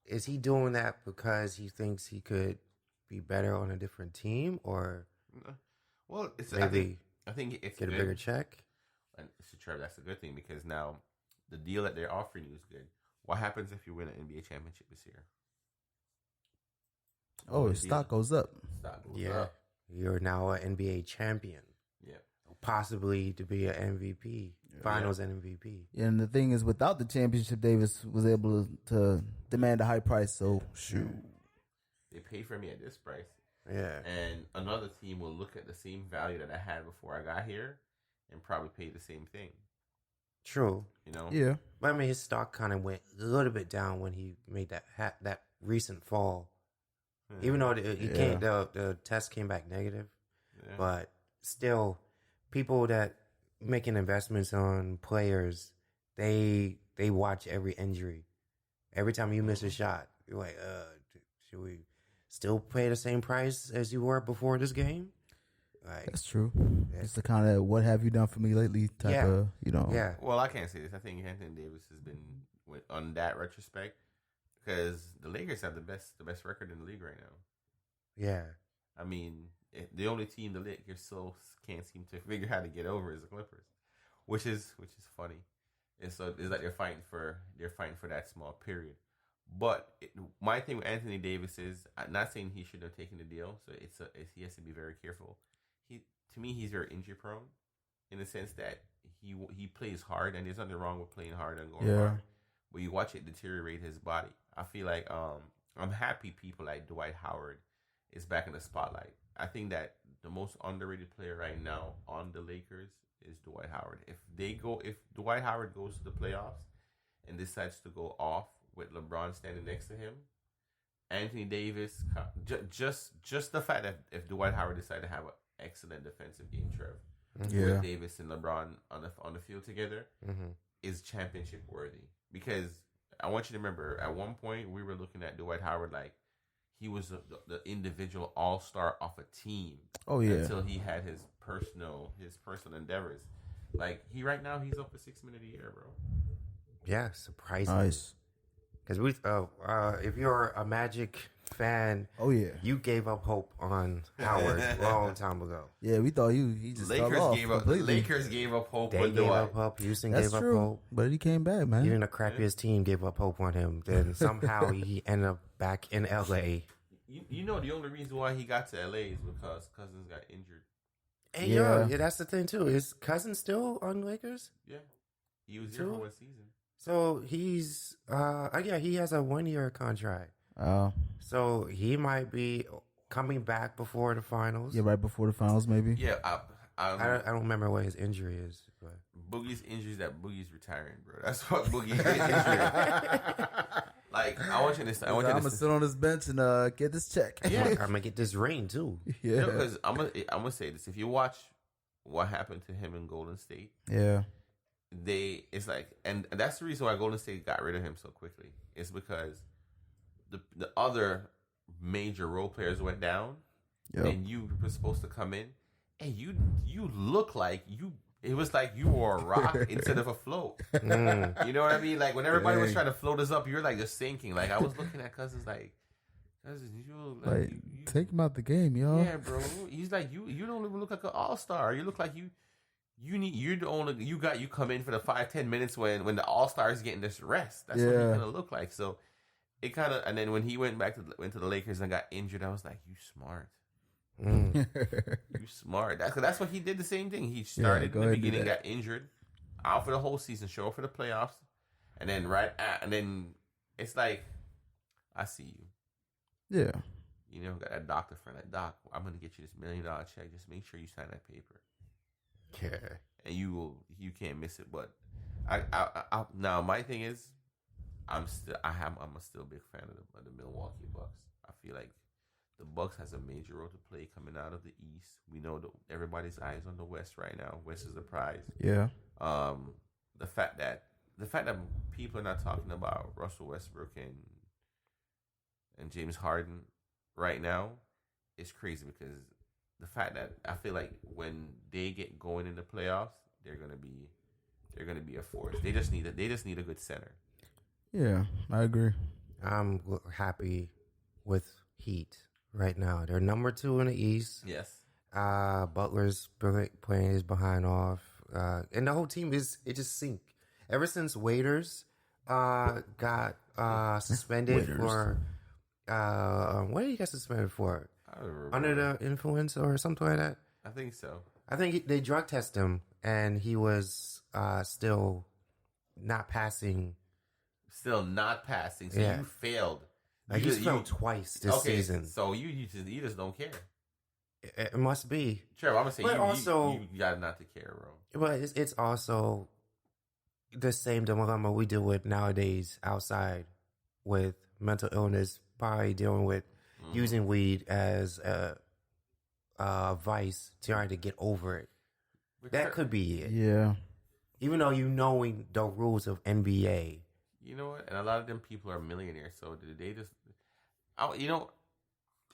is he doing that because he thinks he could be better on a different team, or well, I think it's get good. A bigger check? And Trev, that's a good thing because now the deal that they're offering you is good. What happens if you win an NBA championship this year? Oh, your stock goes up. Up. You're now an NBA champion. Yeah. Possibly to be an MVP, finals MVP. Yeah, and the thing is, without the championship, Davis was able to demand a high price. So, shoot. They pay for me at this price. Yeah. And another team will look at the same value that I had before I got here and probably pay the same thing. True. Yeah. But his stock kind of went a little bit down when he made that recent fall. Mm-hmm. Even though the test came back negative, but still, people that making investments on players, they watch every injury. Every time you miss a shot, you're like, should we still pay the same price as you were before this game? Like, that's true. It's the kind of what have you done for me lately type of, Yeah. Well, I can't say this. I think Anthony Davis has been on that retrospect because the Lakers have the best record in the league right now. Yeah. I mean, the only team the Lakers still can't seem to figure how to get over is the Clippers, which is funny. And so it's like they're fighting for that small period. But my thing with Anthony Davis is, I'm not saying he shouldn't have taken the deal. So he has to be very careful. To me, he's very injury prone, in the sense that he plays hard, and there's nothing wrong with playing hard and going hard. But you watch it deteriorate his body. I feel like I'm happy people like Dwight Howard is back in the spotlight. I think that the most underrated player right now on the Lakers is Dwight Howard. If Dwight Howard goes to the playoffs and decides to go off with LeBron standing next to him, Anthony Davis, just the fact that if Dwight Howard decided to have an excellent defensive game, Trev, with Davis and LeBron on the field together, is championship worthy. Because I want you to remember, at one point we were looking at Dwight Howard like he was the individual all-star off a team. Oh yeah. Until he had his personal endeavors. Like right now he's up for $6 million a year, bro. Yeah, surprising. Nice. Because if you're a Magic fan, oh yeah, you gave up hope on Howard a long time ago. Yeah, we thought he just fell off completely. Lakers gave up hope. They gave up hope. Houston gave up hope. But he came back, man. Even the crappiest team gave up hope on him. Then somehow he ended up back in LA. You know the only reason why he got to LA is because Cousins got injured. Hey, yeah, that's the thing too. Is Cousins still on Lakers? Yeah, he was here for 1 season. So he's, he has a 1-year contract. Oh. So he might be coming back before the finals. Yeah, right before the finals, maybe. Yeah, I don't remember what his injury is. But. Boogie's injury is that Boogie's retiring, bro. That's what Boogie's injury. Like, I want you to. I'm gonna sit on this bench and get this check. Yeah, I'm gonna get this ring too. Yeah, because I'm gonna say this. If you watch what happened to him in Golden State, yeah. It's like, and that's the reason why Golden State got rid of him so quickly. It's because the other major role players went down, and you were supposed to come in, and you look like you. It was like you were a rock instead of a float. You know what I mean? Like when everybody was trying to float us up, you're like just sinking. Like I was looking at Cousins like, Cousins, you take him out the game, yo. Yeah, bro. He's like you don't even look like an all-star. You look like you're the only you come in for the 5-10 minutes when the all-stars getting this rest. That's what he kind of look like. So it kind of, and then when he went to the Lakers and got injured, I was like, you smart. You smart. That's what he did. The same thing. He started in the beginning, got injured, out for the whole season, show up for the playoffs, and then it's like, I see you. Yeah. You know, got a doctor friend. Like, Doc, I'm gonna get you this $1 million check. Just make sure you sign that paper. Yeah. And you can't miss it. But I now my thing is, I'm a still big fan of the Milwaukee Bucks. I feel like the Bucks has a major role to play coming out of the East. We know everybody's eyes on the West right now. West is the prize. Yeah. The fact that people are not talking about Russell Westbrook and James Harden right now is crazy, because the fact that I feel like when they get going in the playoffs, they're gonna be a force. They just need a good center. Yeah, I agree. I'm happy with Heat right now. They're number 2 in the East. Yes. Butler's playing his behind off, and the whole team it just synced. Ever since Waiters got suspended for what did he get suspended for? Under the influence or something like that? I think so. I think they drug tested him, and he was still not passing. Still not passing. So you failed. Like he's failed twice this season. So you just don't care. It must be. Sure, I'm gonna say you got not to care, bro. But it's also the same dilemma we deal with nowadays outside with mental illness, probably dealing with using weed as a vice, trying to get over it. That could be it. Yeah. Even though knowing the rules of NBA. You know what? And a lot of them people are millionaires, so they just,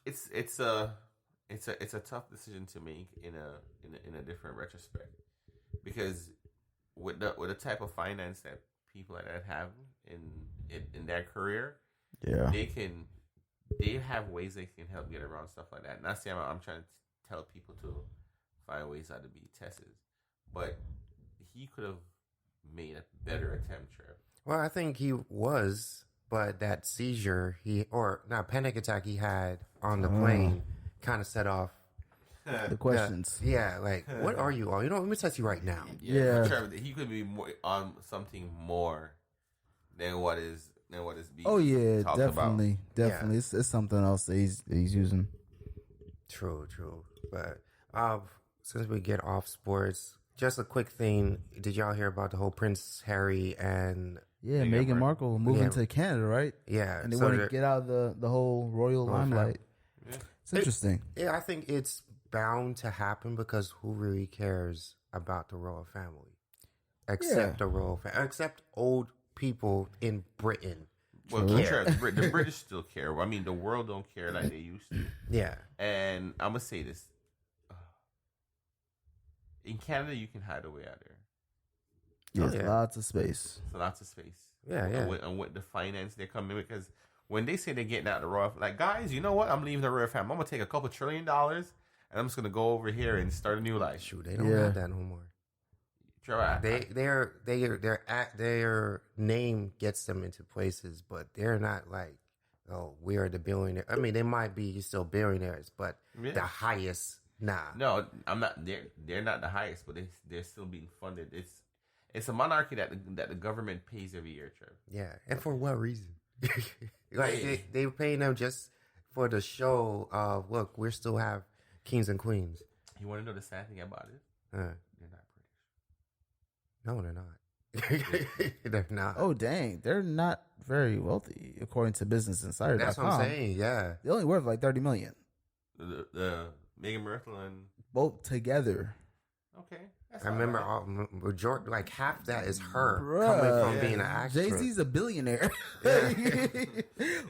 it's a tough decision to make in a different retrospect, because with the type of finance that people like that have in their career, they have ways they can help get around stuff like that. Not saying I'm trying to tell people to find ways how to be tested, but he could have made a better attempt, Trev. Well, I think he was, but that seizure panic attack he had on the plane kind of set off the questions. Like, what are you on? Let me test you right now. Yeah. Trevor, he could be more on something more than what is being talked about. Definitely. It's something else that he's using. True. But since we get off sports, just a quick thing. Did y'all hear about the whole Prince Harry and Meghan Markle moving to Canada, right? Yeah. And they want to get out of the whole royal limelight. Yeah. It's interesting. I think it's bound to happen, because who really cares about the royal family? Except the royal family. Except old people in Britain. Well, sure, the British still care. I mean, the world don't care like they used to. Yeah. And I'm gonna say this: in Canada, you can hide away out there. Yes, lots of space. So lots of space. Yeah, yeah. And with the finance they're coming with, because when they say they're getting out the royal, like, guys, you know what? I'm leaving the royal family. I'm gonna take a couple $1 trillion, and I'm just gonna go over here and start a new life. Shoot, they don't have that no more. Their name gets them into places, but they're not like, oh, we are the billionaire. I mean, they might be still billionaires, but the highest, nah. No, I'm not. They're not the highest, but they're still being funded. It's a monarchy that the government pays every year, Trev. Yeah, and for what reason? Like they paying them just for the show of, look, we still have kings and queens. You want to know the sad thing about it? They're not British. No, they're not. They're not. Oh dang, they're not very wealthy according to Business Insider. That's what I'm saying. Yeah, they only worth like $30 million. The Meghan Markle and both together. Okay. I remember majority, like half that is her coming from being an actress. Jay-Z's a billionaire. Yeah.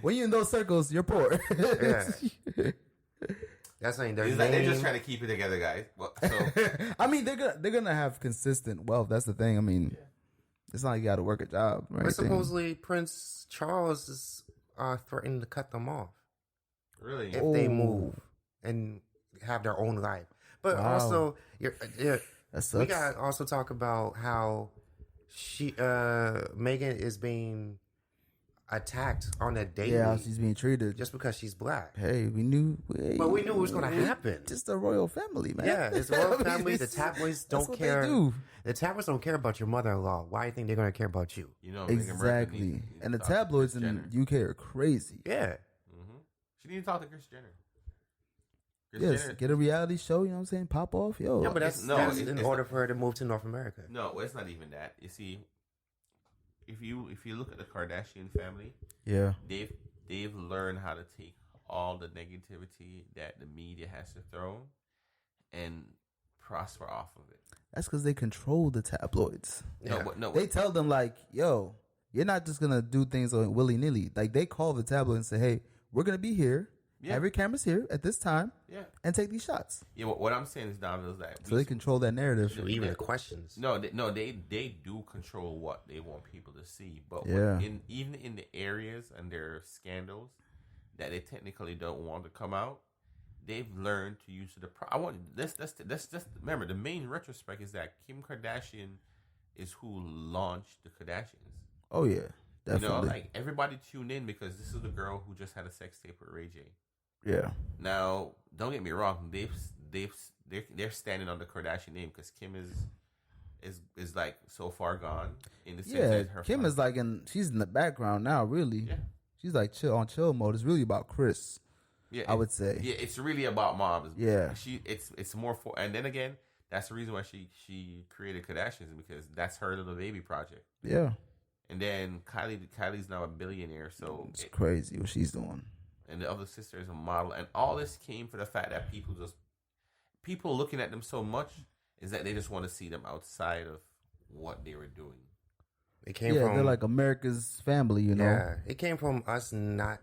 When you're in those circles, you're poor. Yeah. That's like they're just trying to keep it together, guys. Well, so. I mean, they're gonna have consistent wealth. That's the thing. I mean, it's not like you got to work a job. But supposedly Prince Charles is threatening to cut them off. Really? If they move and have their own life. But also, we gotta also talk about how Meghan is being attacked on a daily. Yeah, she's being treated just because she's black. Hey, we knew. But we knew it was going to happen. Just a royal family, man. Yeah, it's a royal family. The tabloids don't care. The tabloids don't care about your mother-in-law. Why do you think they're going to care about you? You know, exactly. And the tabloids in the UK are crazy. Yeah. Mm-hmm. She need to talk to Kris Jenner. Yes, get a reality show, you know what I'm saying? Pop off, yo. Yeah, but that's in order for her to move to North America. No, it's not even that. You see, if you look at the Kardashian family, they've learned how to take all the negativity that the media has to throw and prosper off of it. That's because they control the tabloids. Yeah. They tell them like, yo, you're not just gonna do things willy nilly. Like they call the tabloid and say, hey, we're gonna be here. Yeah. Have your cameras here at this time, and take these shots. Yeah, what I'm saying is, Dom, is that so they control that narrative. Even the questions. They do control what they want people to see. But even in the areas and their scandals that they technically don't want to come out, they've learned to use the. Let's just remember the main retrospect is that Kim Kardashian is who launched the Kardashians. Oh yeah, definitely. You know, like everybody tuned in because this is the girl who just had a sex tape with Ray J. Yeah. Now, don't get me wrong. They're standing on the Kardashian name because Kim is like so far gone in the sense that her Kim is like she's in the background now. Really, she's like chill mode. It's really about Kris. Yeah, I would say. Yeah, it's really about moms. Yeah, it's more for, and then again, that's the reason why she created Kardashians because that's her little baby project. Yeah. And then Kylie's now a billionaire, so it's crazy what she's doing. And the other sister is a model, and all this came for the fact that people looking at them so much is that they just want to see them outside of what they were doing. It came from they're like America's family, you know. Yeah, it came from us not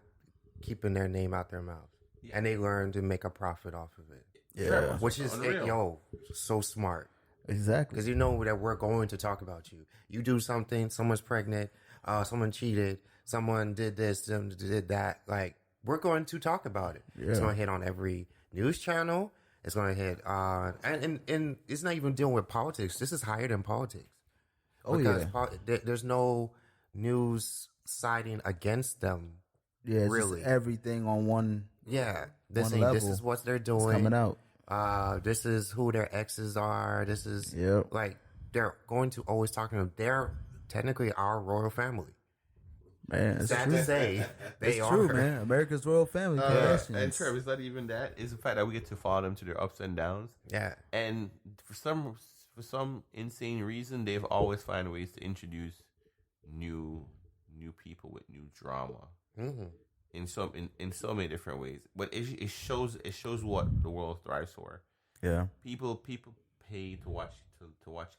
keeping their name out their mouth, and they learned to make a profit off of it. Yeah, which is so smart. Exactly, because you know that we're going to talk about you. You do something, someone's pregnant, someone cheated, someone did this, someone did that. Like, we're going to talk about it. Yeah. It's going to hit on every news channel. It's going to hit on, and it's not even dealing with politics. This is higher than politics. Oh, because there's no news siding against them. Yeah, it's really everything on one. Yeah, this is what they're doing. It's coming out. This is who their exes are. This is like they're going to always talk to them. They're technically our royal family. Man, it's sad to say they are. True, man. America's royal family. And Trev, it's not even that. It's the fact that we get to follow them to their ups and downs. Yeah. And for some insane reason, they've always found ways to introduce new people with new drama. Mm-hmm. In so many different ways, but it shows what the world thrives for. Yeah, people pay to watch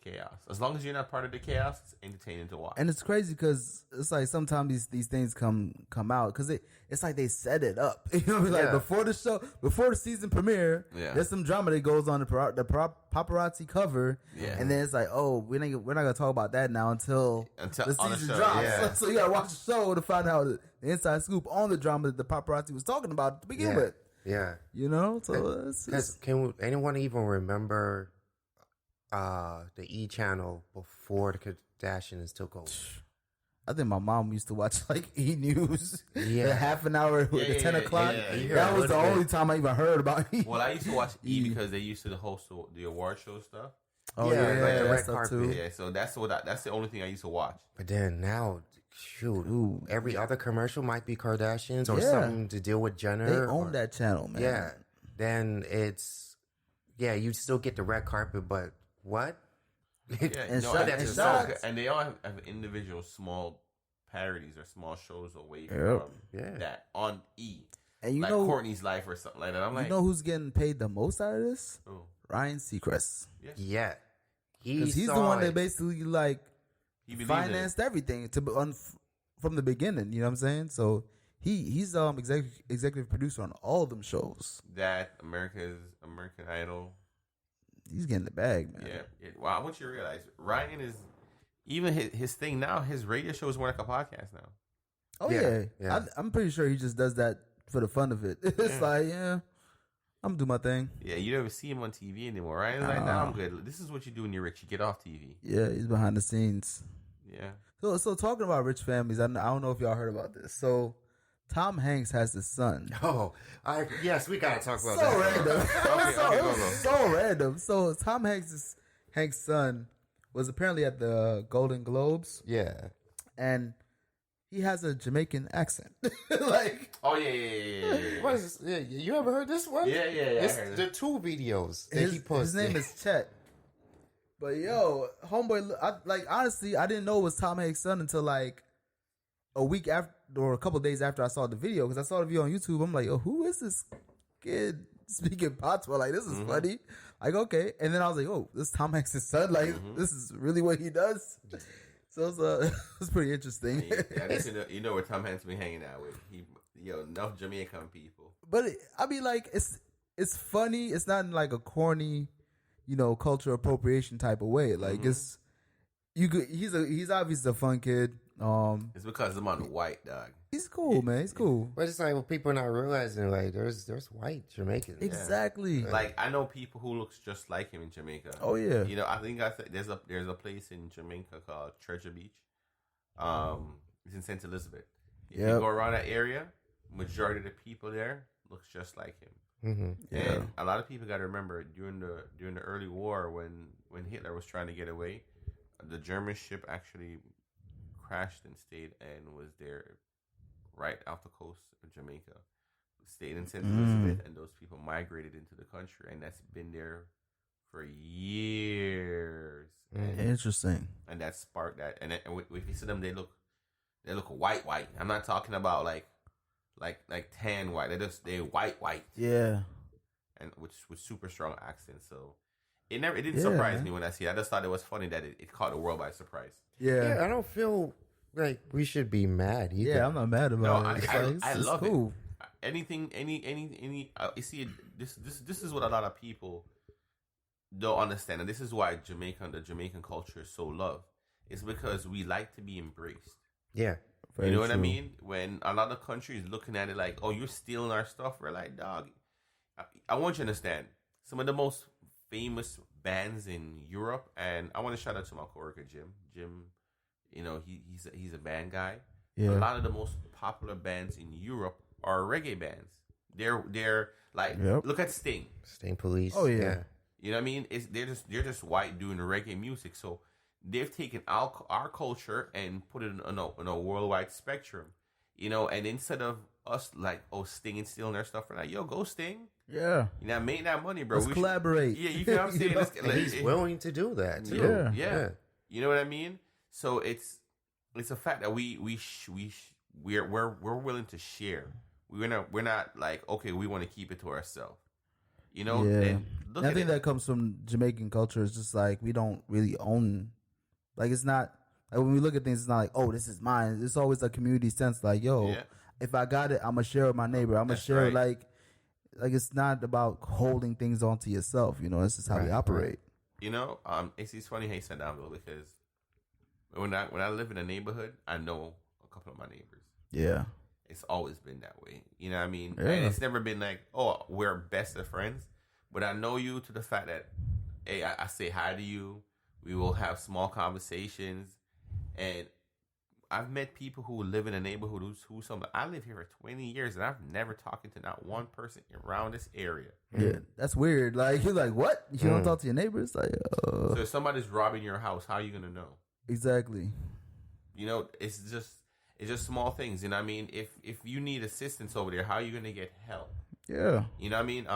chaos. As long as you're not part of the chaos, it's entertaining to watch. And it's crazy because it's like sometimes these things come out because it's like they set it up. You know, like before the season premiere, there's some drama that goes on the paparazzi cover, and then it's like, oh, we're not gonna talk about that now until the season drops. Yeah. So you gotta watch the show to find out the inside scoop on the drama that the paparazzi was talking about to begin with. Yeah, you know. So can anyone even remember the E channel before the Kardashians took over? I think my mom used to watch like E News. The half an hour at 10 o'clock. That was the only time I even heard about E. Well, I used to watch E because they used to host the award show stuff. Oh like the red carpet too. Yeah, so that's the only thing I used to watch. But then now, every other commercial might be Kardashians or something to deal with Jenner. They own that channel, man. Yeah. Then it's you still get the red carpet, but what? And they all have individual small parodies or small shows away from that on E. And like Courtney's Life or something like that. I'm like, you know who's getting paid the most out of this? Who? Ryan Seacrest. Yeah. Because he's the one that basically financed everything from the beginning. You know what I'm saying? So he's executive producer on all of them shows. That American Idol. He's getting the bag, man. Yeah. Wow, I want you to realize Ryan is even his thing now. His radio show is more like a podcast now. Oh yeah. I'm pretty sure he just does that for the fun of it. It's like, I'm gonna do my thing. Yeah, you never see him on TV anymore. Ryan's like, nah, I'm good. This is what you do when you're rich. You get off TV. Yeah, he's behind the scenes. Yeah. So talking about rich families, I don't know if y'all heard about this. So Tom Hanks has this son. Oh, yes, we gotta talk about that. Random. So random. So Tom Hanks' son was apparently at the Golden Globes. Yeah, and he has a Jamaican accent. Oh yeah. What is this? Yeah, you ever heard this one? Yeah. It's the 2 videos that he posted. His name is Chet. But homeboy, honestly, I didn't know it was Tom Hanks' son until a week after or a couple of days after I saw the video, because I saw the video on YouTube. I'm like, oh, who is this kid speaking patois? Like, this is funny. Like, okay. And then I was like, oh, this is Tom Hanks' son. Like, this is really what he does. So it's pretty interesting. Yeah, you know where Tom Hanks been hanging out with. Enough Jamaican people. But it's funny. It's not in like a corny, cultural appropriation type of way. Like he's obviously a fun kid. It's because I'm on the white dog. He's cool, man. He's cool. But it's like people are not realizing there's white Jamaicans. Exactly. Yeah. Like I know people who looks just like him in Jamaica. Oh yeah. I think there's a place in Jamaica called Treasure Beach. It's in St. Elizabeth. If you go around that area, majority of the people there looks just like him. Mm-hmm. And a lot of people got to remember during the early war when Hitler was trying to get away, the German ship actually crashed and stayed and was there right off the coast of Jamaica. Stayed in St. Elizabeth, and those people migrated into the country, and that's been there for years. Interesting. And that sparked that. And if you see them, they look white. I'm not talking about like tan white. They white. Yeah. And with super strong accents. So it didn't surprise me when I see it. I just thought it was funny that it caught the world by surprise. Yeah, I don't feel like we should be mad either. Yeah, I'm not mad about it. I love cool. It. Anything, you see, this is what a lot of people don't understand, and this is why the Jamaican culture is so loved. It's because we like to be embraced. Yeah, you know what I mean? When a lot of countries looking at it like, oh, you're stealing our stuff, we're like, dog. I want you to understand some of the most famous bands in Europe, and I want to shout out to my coworker Jim. Jim, he's a band guy. Yeah. A lot of the most popular bands in Europe are reggae bands. They're like, look at Sting Police. Oh yeah. You know what I mean? They're just white doing reggae music. So they've taken our culture and put it in a worldwide spectrum. And instead of us Sting and stealing their stuff, we're like, yo, go Sting. Yeah. Make that money, bro. Let's collaborate. Yeah, you know what I'm saying? And he's willing to do that too. Yeah. You know what I mean? So it's a fact that we're willing to share. We're not like, okay, we want to keep it to ourselves. You know, Yeah. and look I at think it. that comes from Jamaican culture. It's just like we don't really own. Like it's not like when we look at things, it's not like, oh, this is mine. It's always a community sense. Like, yo, Yeah. if I got it, I'm gonna share with my neighbor. I'm gonna share right. like it's not about holding things onto yourself. You know, this is how we operate. Right. You know, it's funny how you said that, Bill, because when I live in a neighborhood, I know a couple of my neighbors. Yeah. It's always been that way. You know what I mean? Yeah. And it's never been like, oh, we're best of friends. But I know you to the fact that, hey, I say hi to you. We will have small conversations. And I've met people who live in a neighborhood who's some. I live here for 20 years, and I've never talked to not one person around this area. Yeah, that's weird. Like, you're like, what? You don't talk to your neighbors? Like, So if somebody's robbing your house, how are you going to know? Exactly. You know, it's just small things. You know what I mean? If you need assistance over there, how are you going to get help? Yeah. You know what I mean?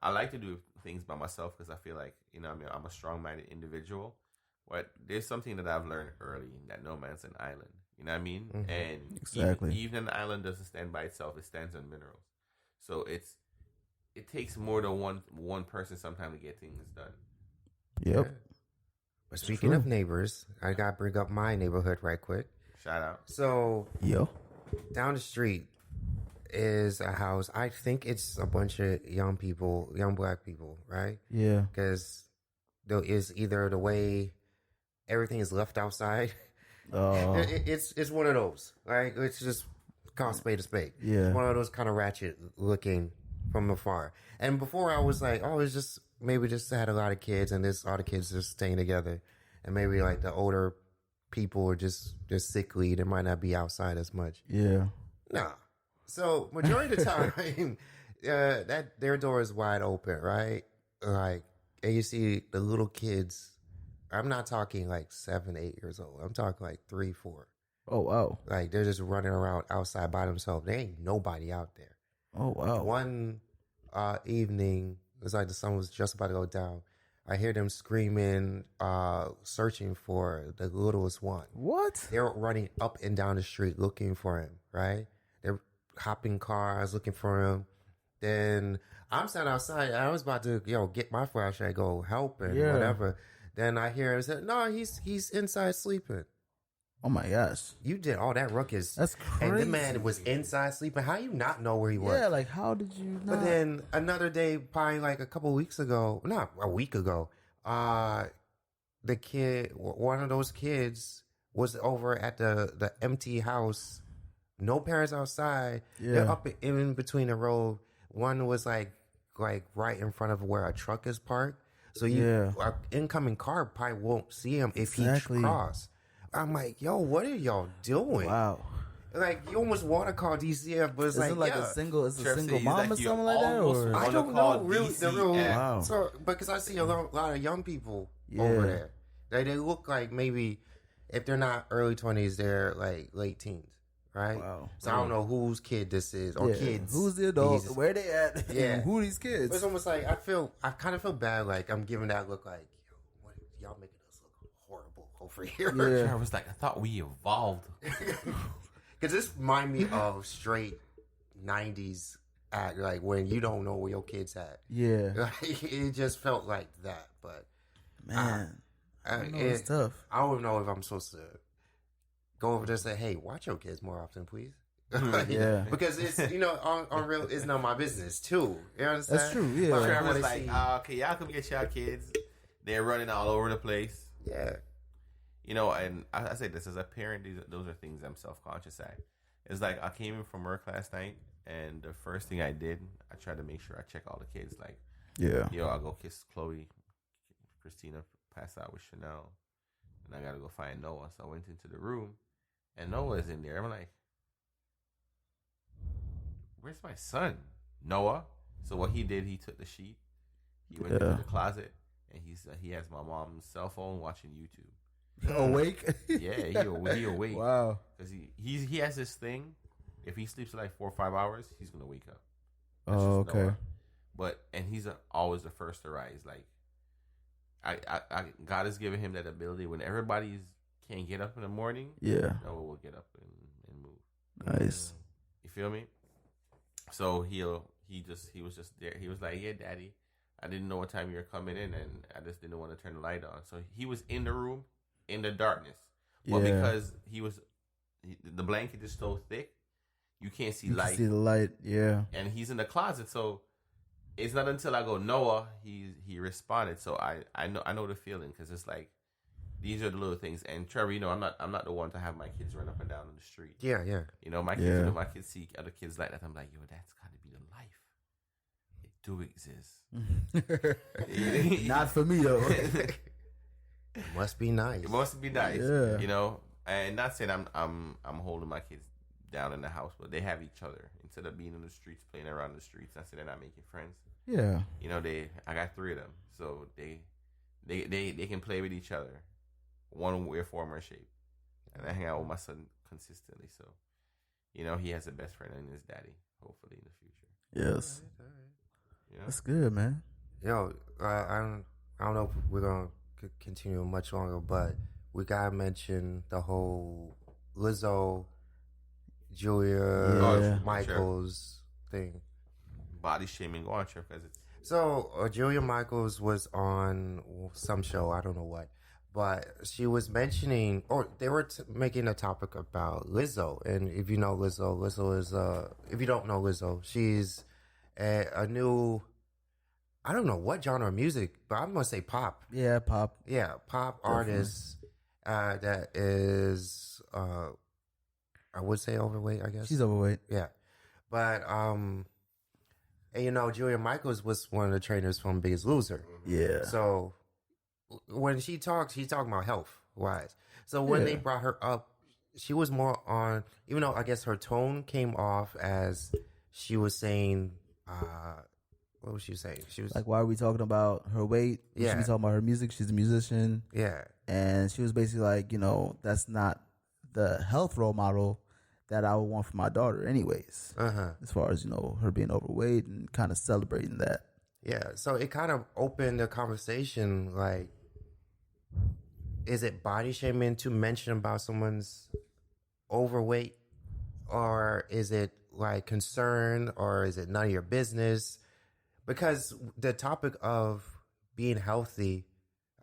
I like to do things by myself because I feel like, you know what I mean, I'm a strong-minded individual. But there's something that I've learned early, that no man's an island. You know what I mean? Mm-hmm. And exactly. even an island doesn't stand by itself. It stands on minerals. So it takes more than one person sometimes to get things done. Yep. Yeah. But speaking of neighbors, I got to bring up my neighborhood right quick. Shout out. So, yo, down the street is a house. I think it's a bunch of young black people, right? Yeah. Because there is either the way everything is left outside. It's one of those, right? It's just call spade a spade. Yeah. It's one of those kind of ratchet looking from afar. And before I was like, oh, it's just maybe just had a lot of kids and all the kids just staying together. And maybe like the older people are just sickly. They might not be outside as much. Yeah. Nah. So majority of the time, that their door is wide open, right? Like, and you see the little kids. I'm not talking like 7, 8 years old. I'm talking like 3, 4. Oh wow! Like they're just running around outside by themselves. There ain't nobody out there. Oh wow! One evening, it was like the sun was just about to go down. I hear them screaming, searching for the littlest one. What? They're running up and down the street looking for him. Right? They're hopping cars looking for him. Then I'm standing outside. I was about to get my flashlight, go help and whatever. Then I hear him say, "No, he's inside sleeping." Oh my gosh! You did all that ruckus. That's crazy. And the man was inside sleeping. How you not know where he was? Yeah, like how did you not? But then another day, probably like a couple weeks ago, not a week ago, the kid, one of those kids, was over at the empty house. No parents outside. Yeah. They're up in between the road. One was like right in front of where a truck is parked. So an incoming car probably won't see him if he cross. I'm like, yo, what are y'all doing? Wow. Like, you almost want to call DCF, but it's a single mom or something like that? Or? I don't know really the real. Wow. So, because I see a lot of young people over there. They look like maybe, if they're not early 20s, they're like late teens. Right? Wow. So I don't know whose kid this is or kids. Who's the adult? Where they at? Yeah. Who are these kids? But it's almost like I kind of feel bad. Like I'm giving that look like, yo, what, y'all making us look horrible over here. Yeah. I was like, I thought we evolved. Because this remind me of straight 90s act, like when you don't know where your kid's at. Yeah. Like, it just felt like that. But man, it's tough. I don't know if I'm supposed to go over there and say, hey, watch your kids more often, please. Yeah. Because it's, on real, it's not my business, too. You understand? That's true, yeah. But Trevor's like, okay, y'all come get your kids. They're running all over the place. Yeah. And I say this as a parent, those are things I'm self-conscious at. It's like I came in from work last night, and the first thing I did, I tried to make sure I check all the kids. Like, I'll go kiss Chloe, Christina passed out with Chanel, and I got to go find Noah. So I went into the room, and Noah's in there. I'm like, where's my son, Noah? So what he did, he took the sheet, he went into the closet, and he has my mom's cell phone watching YouTube. Awake? Yeah, he awake. Wow. Because he has this thing. If he sleeps like 4 or 5 hours, he's gonna wake up. That's okay. Noah. And he's always the first to rise. Like, I God has given him that ability. When everybody can't get up in the morning, Noah will get up and move. Nice. You feel me? So he'll he was just there. He was like, "Yeah, Daddy, I didn't know what time you were coming in, and I just didn't want to turn the light on." So he was in the room in the darkness, but because the blanket is so thick, you can't see light. See the light, yeah. And he's in the closet, so it's not until I go, Noah, he responded. So I know the feeling, because it's like, these are the little things. And Trevor, I'm not the one to have my kids run up and down on the street. Yeah. My kids, my kids see other kids like that. I'm like, yo, that's got to be the life. It do exist. Not for me though. It must be nice. It must be nice. Yeah. And not saying I'm holding my kids down in the house, but they have each other instead of being in the streets, playing around the streets. I said they're not making friends. Yeah. I got 3 of them, so they can play with each other, one way, form, or shape. And I hang out with my son consistently, so he has a best friend in his daddy, hopefully in the future. Yes. That's good, man. I don't know if we're gonna continue much longer, but we gotta mention the whole Lizzo, Julia Michaels thing. Body shaming. Go on, Chef, because it's... So Julia Michaels was on some show, I don't know what, but she was mentioning, or they were making a topic about Lizzo. And if you know Lizzo is, if you don't know Lizzo, she's a new, I don't know what genre of music, but I'm going to say pop. Yeah, pop. Yeah, pop artist that is, I would say overweight, I guess. She's overweight. Yeah. But, and Julia Michaels was one of the trainers from Biggest Loser. Yeah. So when she talks, she's talking about health wise. So when they brought her up, she was more on, even though I guess her tone came off as she was saying, what was she saying? She was like, why are we talking about her weight? We should be talking about her music. She's a musician. Yeah. And she was basically like, that's not the health role model that I would want for my daughter anyways. As far as, her being overweight and kind of celebrating that. Yeah. So it kind of opened the conversation, like, is it body shaming to mention about someone's overweight? Or is it like concern? Or is it none of your business? Because the topic of being healthy,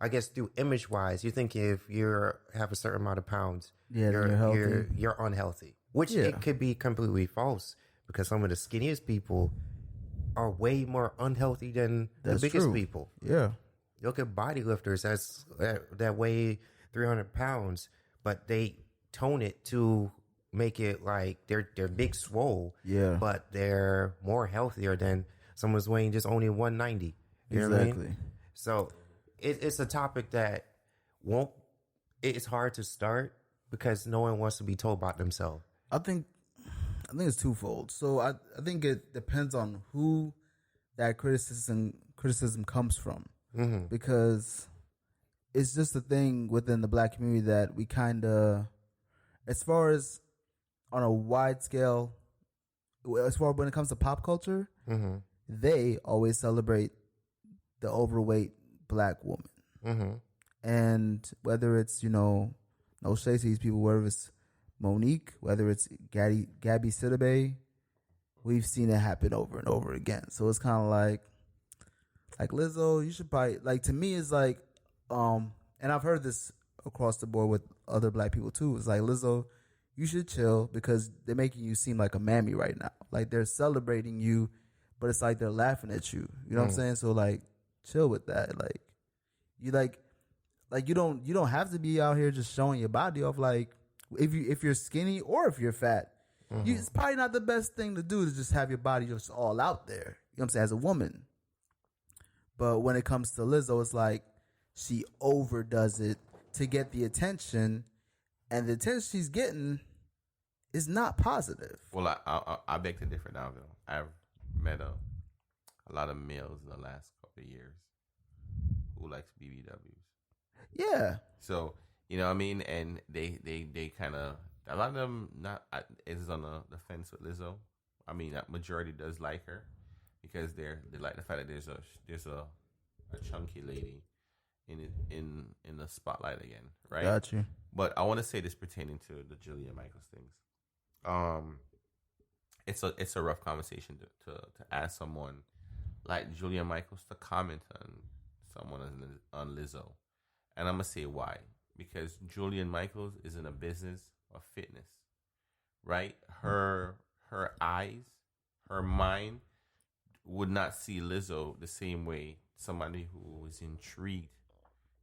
I guess through image wise, you think if you have a certain amount of pounds, you're unhealthy, which it could be completely false, because some of the skinniest people are way more unhealthy than the biggest people. Yeah. You look at bodylifters that weigh 300 pounds, but they tone it to make it like they're big swole, but they're more healthier than someone's weighing just only 190. You know what I mean? So it's a topic that it's hard to start because no one wants to be told about themselves. I think it's twofold. So I think it depends on who that criticism comes from. Mm-hmm. Because it's just a thing within the black community that we kind of, as far as on a wide scale, as far as when it comes to pop culture, they always celebrate the overweight black woman. And whether it's, no shade to these people, whether it's Monique, whether it's Gabby Sidibe, we've seen it happen over and over again. So it's kind of like Lizzo, you should probably, like, to me, it's like, and I've heard this across the board with other black people too. It's like, Lizzo, you should chill because they're making you seem like a mammy right now. Like, they're celebrating you, but it's like they're laughing at you. You know what I'm saying? So, like, chill with that. Like, you you don't have to be out here just showing your body off. Like, if you're skinny or if you're fat, it's probably not the best thing to do to just have your body just all out there. You know what I'm saying? As a woman. But when it comes to Lizzo, it's like she overdoes it to get the attention, and the attention she's getting is not positive. Well, I beg to differ now, though. I've met a lot of males in the last couple of years who likes BBWs. Yeah. So, you know what I mean? And they kind of, a lot of them is on the fence with Lizzo. I mean, that majority does like her because they like the fact that there's a chunky lady in the spotlight again, right? Got you. it's a rough conversation to ask someone like Julia Michaels to comment on someone on Lizzo, and I'm gonna say why. Because Julian Michaels is in a business of fitness, right? Her eyes, her mind would not see Lizzo the same way somebody who is intrigued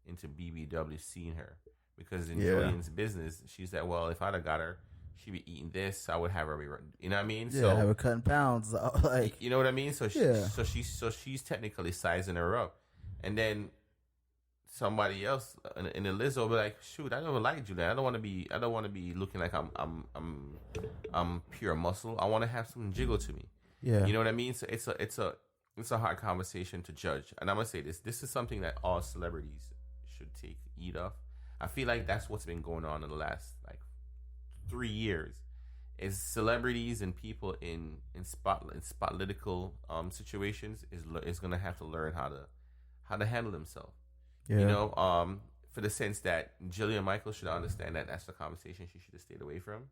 into BBW seeing her. Because in Julian's business, she's like, well, if I'd have got her, she'd be eating this. I would have her, you know what I mean? Yeah, so have her cutting pounds, like, you know what I mean? So she's technically sizing her up, and then somebody else in the Lizzo will be like, shoot, I don't like Julian. I don't want to be looking like I'm pure muscle. I want to have some jiggle to me. Yeah, you know what I mean? So it's a hard conversation to judge. And I'm gonna say this: this is something that all celebrities should take heed of. I feel like that's what's been going on in the last like 3 years. Is celebrities and people in spotlightical situations is gonna have to learn how to handle themselves. Yeah. You know, for the sense that Jillian Michaels should understand that that's the conversation she should have stayed away from,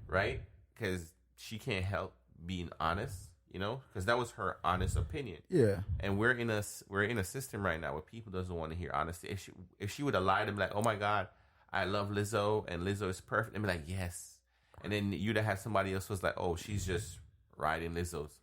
right? Because she can't help being honest, you know, because that was her honest opinion. Yeah. And we're in a system right now where people doesn't want to hear honesty. If she would have lied and be like, oh my God, I love Lizzo and Lizzo is perfect, and be like, yes. And then you'd have somebody else was like, oh, she's just riding Lizzo's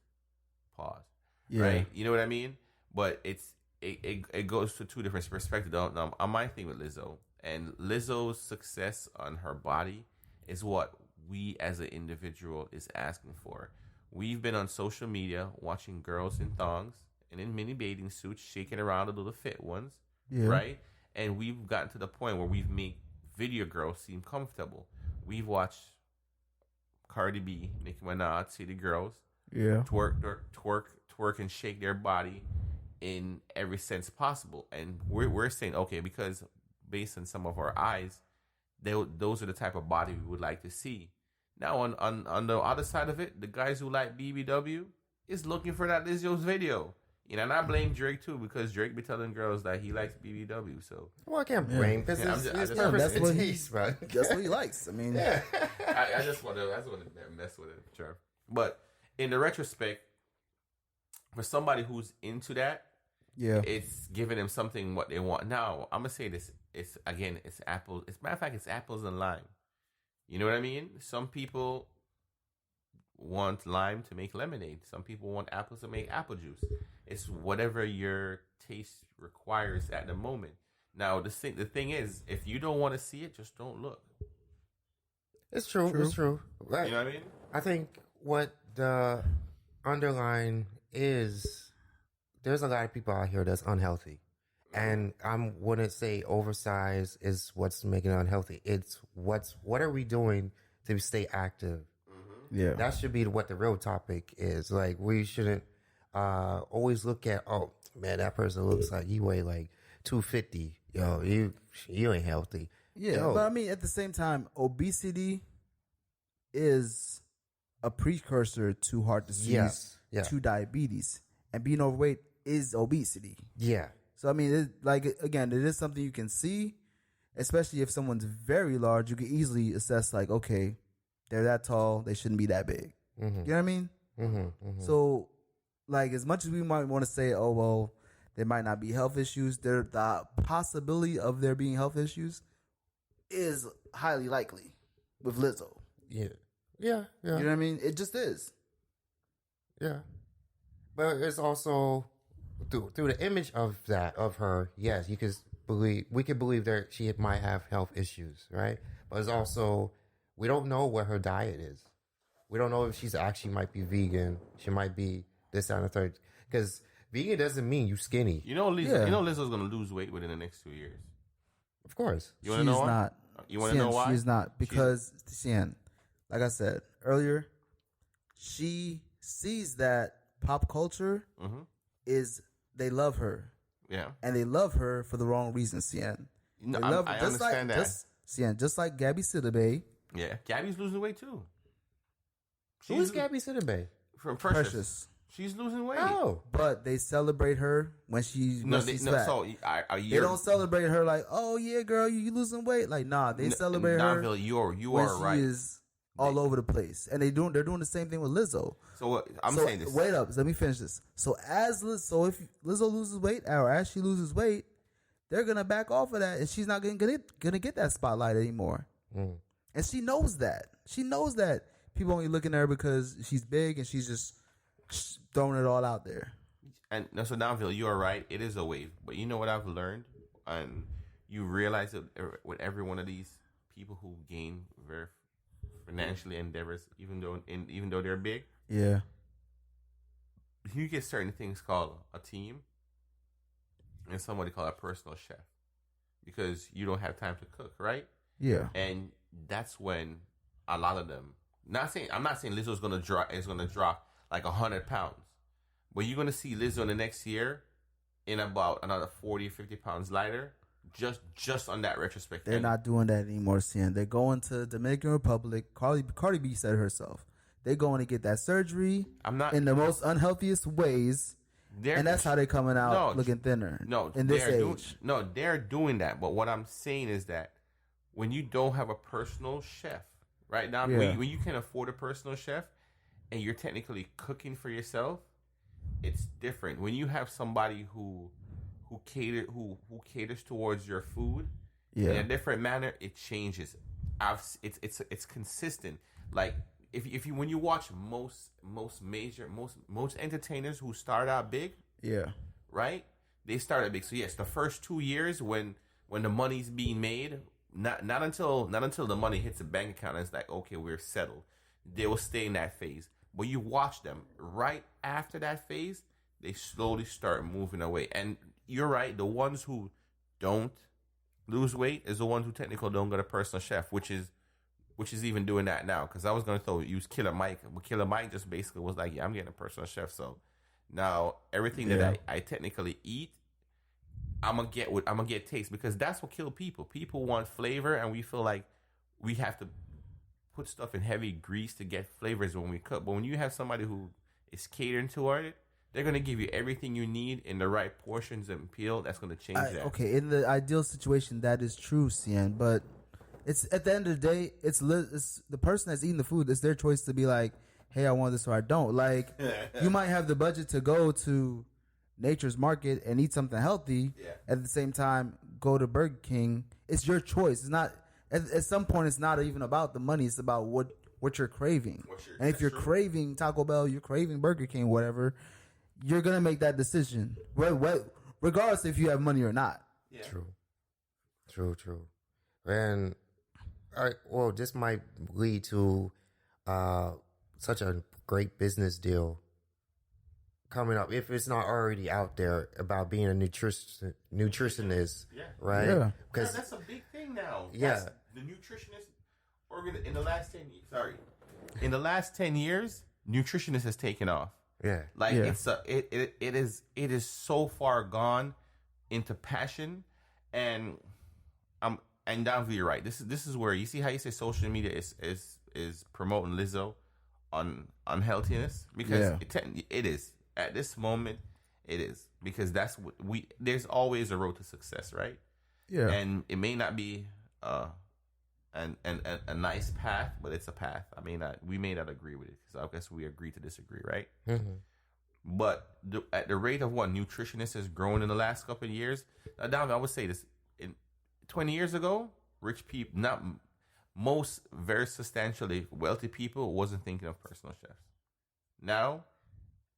pause. Yeah. Right? You know what I mean? But it goes to two different perspectives. On my thing with Lizzo, and Lizzo's success on her body is what we as an individual is asking for. We've been on social media watching girls in thongs and in mini bathing suits shaking around the little fit ones, right? And we've gotten to the point where we've made video girls seem comfortable. We've watched Cardi B, Nicki Minaj, City Girls, twerk and shake their body in every sense possible. And we're saying, okay, because based on some of our eyes, those are the type of body we would like to see. Now, on the other side of it, the guys who like BBW is looking for that Lizzo's video. You know, and I blame Drake too, because Drake be telling girls that he likes BBW. So, well, I can't blame because that's what he likes. I mean, I just want to mess with it, sure. But in the retrospect, for somebody who's into that, it's giving them something what they want. Now, I'm gonna say this: it's apples. As a matter of fact, it's apples and lime. You know what I mean? Some people want lime to make lemonade. Some people want apples to make apple juice. It's whatever your taste requires at the moment. Now, the thing is, if you don't want to see it, just don't look. It's true. It's true. Right. You know what I mean? I think what the underline is, there's a lot of people out here that's unhealthy. And I wouldn't say oversized is what's making it unhealthy. It's what are we doing to stay active? Mm-hmm. Yeah, that should be what the real topic is. Like, we shouldn't always look at, oh man, that person looks like he weigh like 250. Yo, you ain't healthy. Yeah, but I mean, at the same time, obesity is a precursor to heart disease, to diabetes, and being overweight is obesity. Yeah. So, I mean, it is something you can see, especially if someone's very large. You can easily assess, like, okay, they're that tall, they shouldn't be that big. Mm-hmm. You know what I mean? Mm-hmm, mm-hmm. So, like, as much as we might want to say, oh, well, there might not be health issues, the possibility of there being health issues is highly likely with Lizzo. Yeah. Yeah. You know what I mean? It just is. Yeah. But it's also... Through the image of her, yes, we could believe that she might have health issues, right? But it's also, we don't know what her diet is. We don't know if she's actually might be vegan. She might be this, that, and the third. Because vegan doesn't mean you skinny. You know, Lizzo's going to lose weight within the next 2 years. Of course. You want to know why? You want to know why? She's not. Because, Sian, like I said earlier, she sees that pop culture is... They love her. Yeah. And they love her for the wrong reasons, Sian. No, I understand that. Just like Gabby Sidibe. Yeah. Gabby's losing weight too. Who is Gabby Sidibe? From Precious. She's losing weight. Oh. But they celebrate her when she's fat. So they don't celebrate her like, oh yeah, girl, you losing weight. Like, nah, they celebrate her. You are right. She is all over the place, and they're doing the same thing with Lizzo. So I'm saying this. Wait up, let me finish this. So if Lizzo loses weight, or as she loses weight, they're gonna back off of that, and she's not gonna get that spotlight anymore. And she knows that. She knows that people only looking at her because she's big, and she's just throwing it all out there. And so Danville, you are right. It is a wave, but you know what I've learned, and you realize that with every one of these people who gain very financially endeavors, even though they're big, yeah, you get certain things called a team, and somebody called a personal chef, because you don't have time to cook, right? Yeah, and that's when a lot of them. I'm not saying Lizzo's gonna drop like 100 pounds, but you're gonna see Lizzo in the next year in about another 40, 50 pounds lighter. Just on that retrospect. They're not doing that anymore, Cian. They're going to Dominican Republic. Cardi B said herself. They're going to get that surgery in the most unhealthiest ways. And that's how they're coming out looking thinner. In this age. They're doing that. But what I'm saying is that when you don't have a personal chef, right now, when you can afford a personal chef and you're technically cooking for yourself, it's different. When you have somebody who caters towards your food in a different manner, it changes. It's consistent. Like if you when you watch most entertainers who start out big, right? They started big. So yes, the first 2 years when the money's being made, not until the money hits the bank account and it's like, okay, we're settled. They will stay in that phase. But you watch them right after that phase, they slowly start moving away. And you're right. The ones who don't lose weight is the ones who technically don't get a personal chef, which is even doing that now. Because I was going to use Killer Mike, but Killer Mike just basically was like, yeah, I'm getting a personal chef. So now everything that I technically eat, I'm gonna get taste, because that's what kills people. People want flavor, and we feel like we have to put stuff in heavy grease to get flavors when we cook. But when you have somebody who is catering toward it, they're going to give you everything you need in the right portions and peel. That's going to change that. Okay, in the ideal situation, that is true, Cian. But it's at the end of the day, it's the person that's eating the food. It's their choice to be like, hey, I want this or I don't. Like, you might have the budget to go to Nature's Market and eat something healthy. Yeah. At the same time, go to Burger King. It's your choice. It's not. At some point, it's not even about the money. It's about what you're craving. And if you're craving Taco Bell, you're craving Burger King, whatever, you're going to make that decision, regardless if you have money or not. Yeah. True. And, this might lead to such a great business deal coming up, if it's not already out there, about being a nutritionist, right? Yeah. Because that's a big thing now. Yeah. The nutritionist, in the last 10 years, nutritionist has taken off. Yeah. It is so far gone into passion, and Danville, you're right. This is where you see how you say social media is promoting Lizzo on healthiness, because it is at this moment, it is, because that's what there's always a road to success, right? Yeah. And it may not be a nice path, but it's a path. We may not agree with it, because I guess we agree to disagree, right? Mm-hmm. But at the rate of what nutritionists has grown in the last couple of years, now, I would say this: 20 years ago, rich people, not most very substantially wealthy people, wasn't thinking of personal chefs. Now,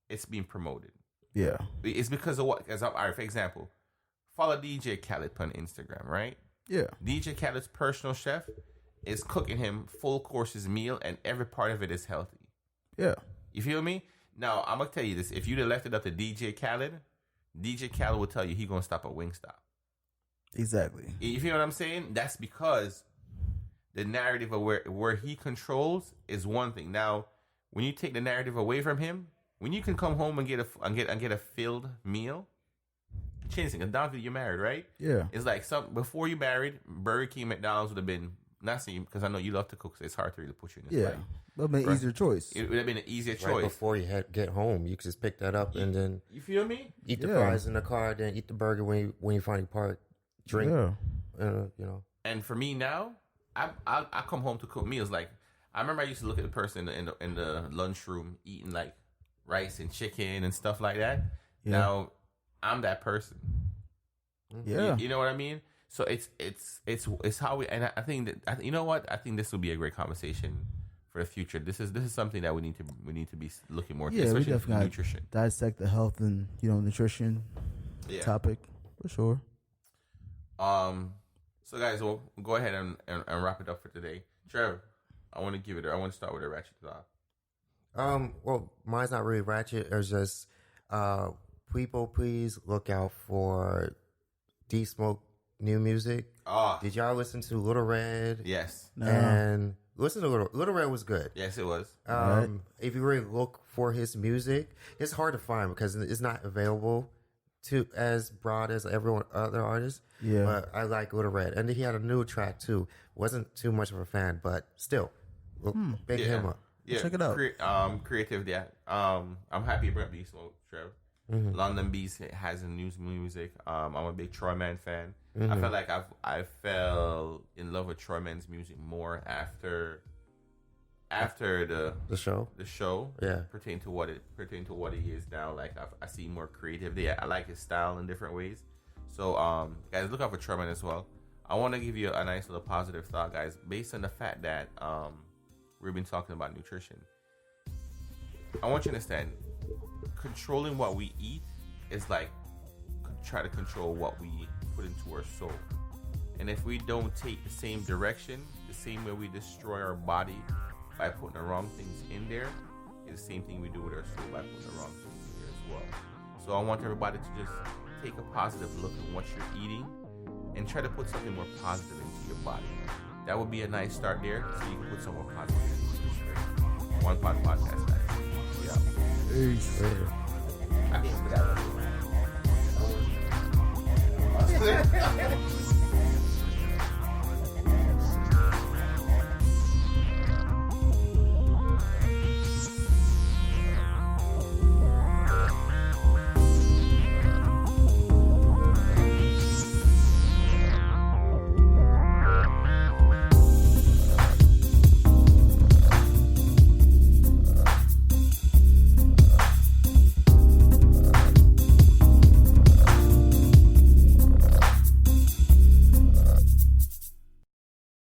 it's being promoted. Yeah, it's because of what? For example, follow DJ Khaled on Instagram, right? Yeah. DJ Khaled's personal chef is cooking him full courses meal, and every part of it is healthy. Yeah. You feel me? Now, I'm going to tell you this. If you'd have left it up to DJ Khaled will tell you he's going to stop at Wingstop. Exactly. You feel what I'm saying? That's because the narrative of where he controls is one thing. Now, when you take the narrative away from him, when you can come home and get a filled meal, change things. Danville, you're married, right? Yeah. It's like before you married, Burger King, McDonald's would have been, not saying, because I know you love to cook, so it's hard to really put you in this. Yeah. It would have been an easier choice. It would have been an easier choice. Right before you get home, you could just pick that up and then... You feel me? Eat the fries in the car, then eat the burger when you finally park. Drink. Yeah. And for me now, I come home to cook meals. Like, I remember I used to look at the person in the lunchroom eating like rice and chicken and stuff like that. Yeah. Now I'm that person. Yeah, you know what I mean. So it's how we, and I think that, you know what, I think this will be a great conversation for the future. This is something that we need to be looking more. Yeah, especially we definitely nutrition. Dissect the health and nutrition topic for sure. So guys, we'll go ahead and wrap it up for today. Trev, I want to start with a ratchet thought. Well, mine's not really ratchet. It's just, people, please look out for D-Smoke new music. Did y'all listen to Little Red? Yes. No. And listen to Little Red was good. Yes, it was. If you really look for his music, it's hard to find because it's not available to as broad as everyone other artists. Yeah. But I like Little Red. And he had a new track too. Wasn't too much of a fan, but still, big him up. Yeah, check it out. Creative, yeah. I'm happy you brought up D-Smoke, Trev. Mm-hmm. London Beast has a new music. I'm a big Troy Man fan. Mm-hmm. I felt like I fell in love with Troy Man's music more after the show. Yeah, pertain to what he is now. Like I see more creativity. I like his style in different ways. So guys, look out for Troy Man as well. I want to give you a nice little positive thought, guys, based on the fact that we've been talking about nutrition. I want you to understand, controlling what we eat is like try to control what we put into our soul. And if we don't take the same direction, the same way we destroy our body by putting the wrong things in there, is the same thing we do with our soul by putting the wrong things in there as well. So I want everybody to just take a positive look at what you're eating and try to put something more positive into your body. That would be a nice start there, so you can put some more positive into your One Pod Podcast, guys. Yeah. Peace. Later.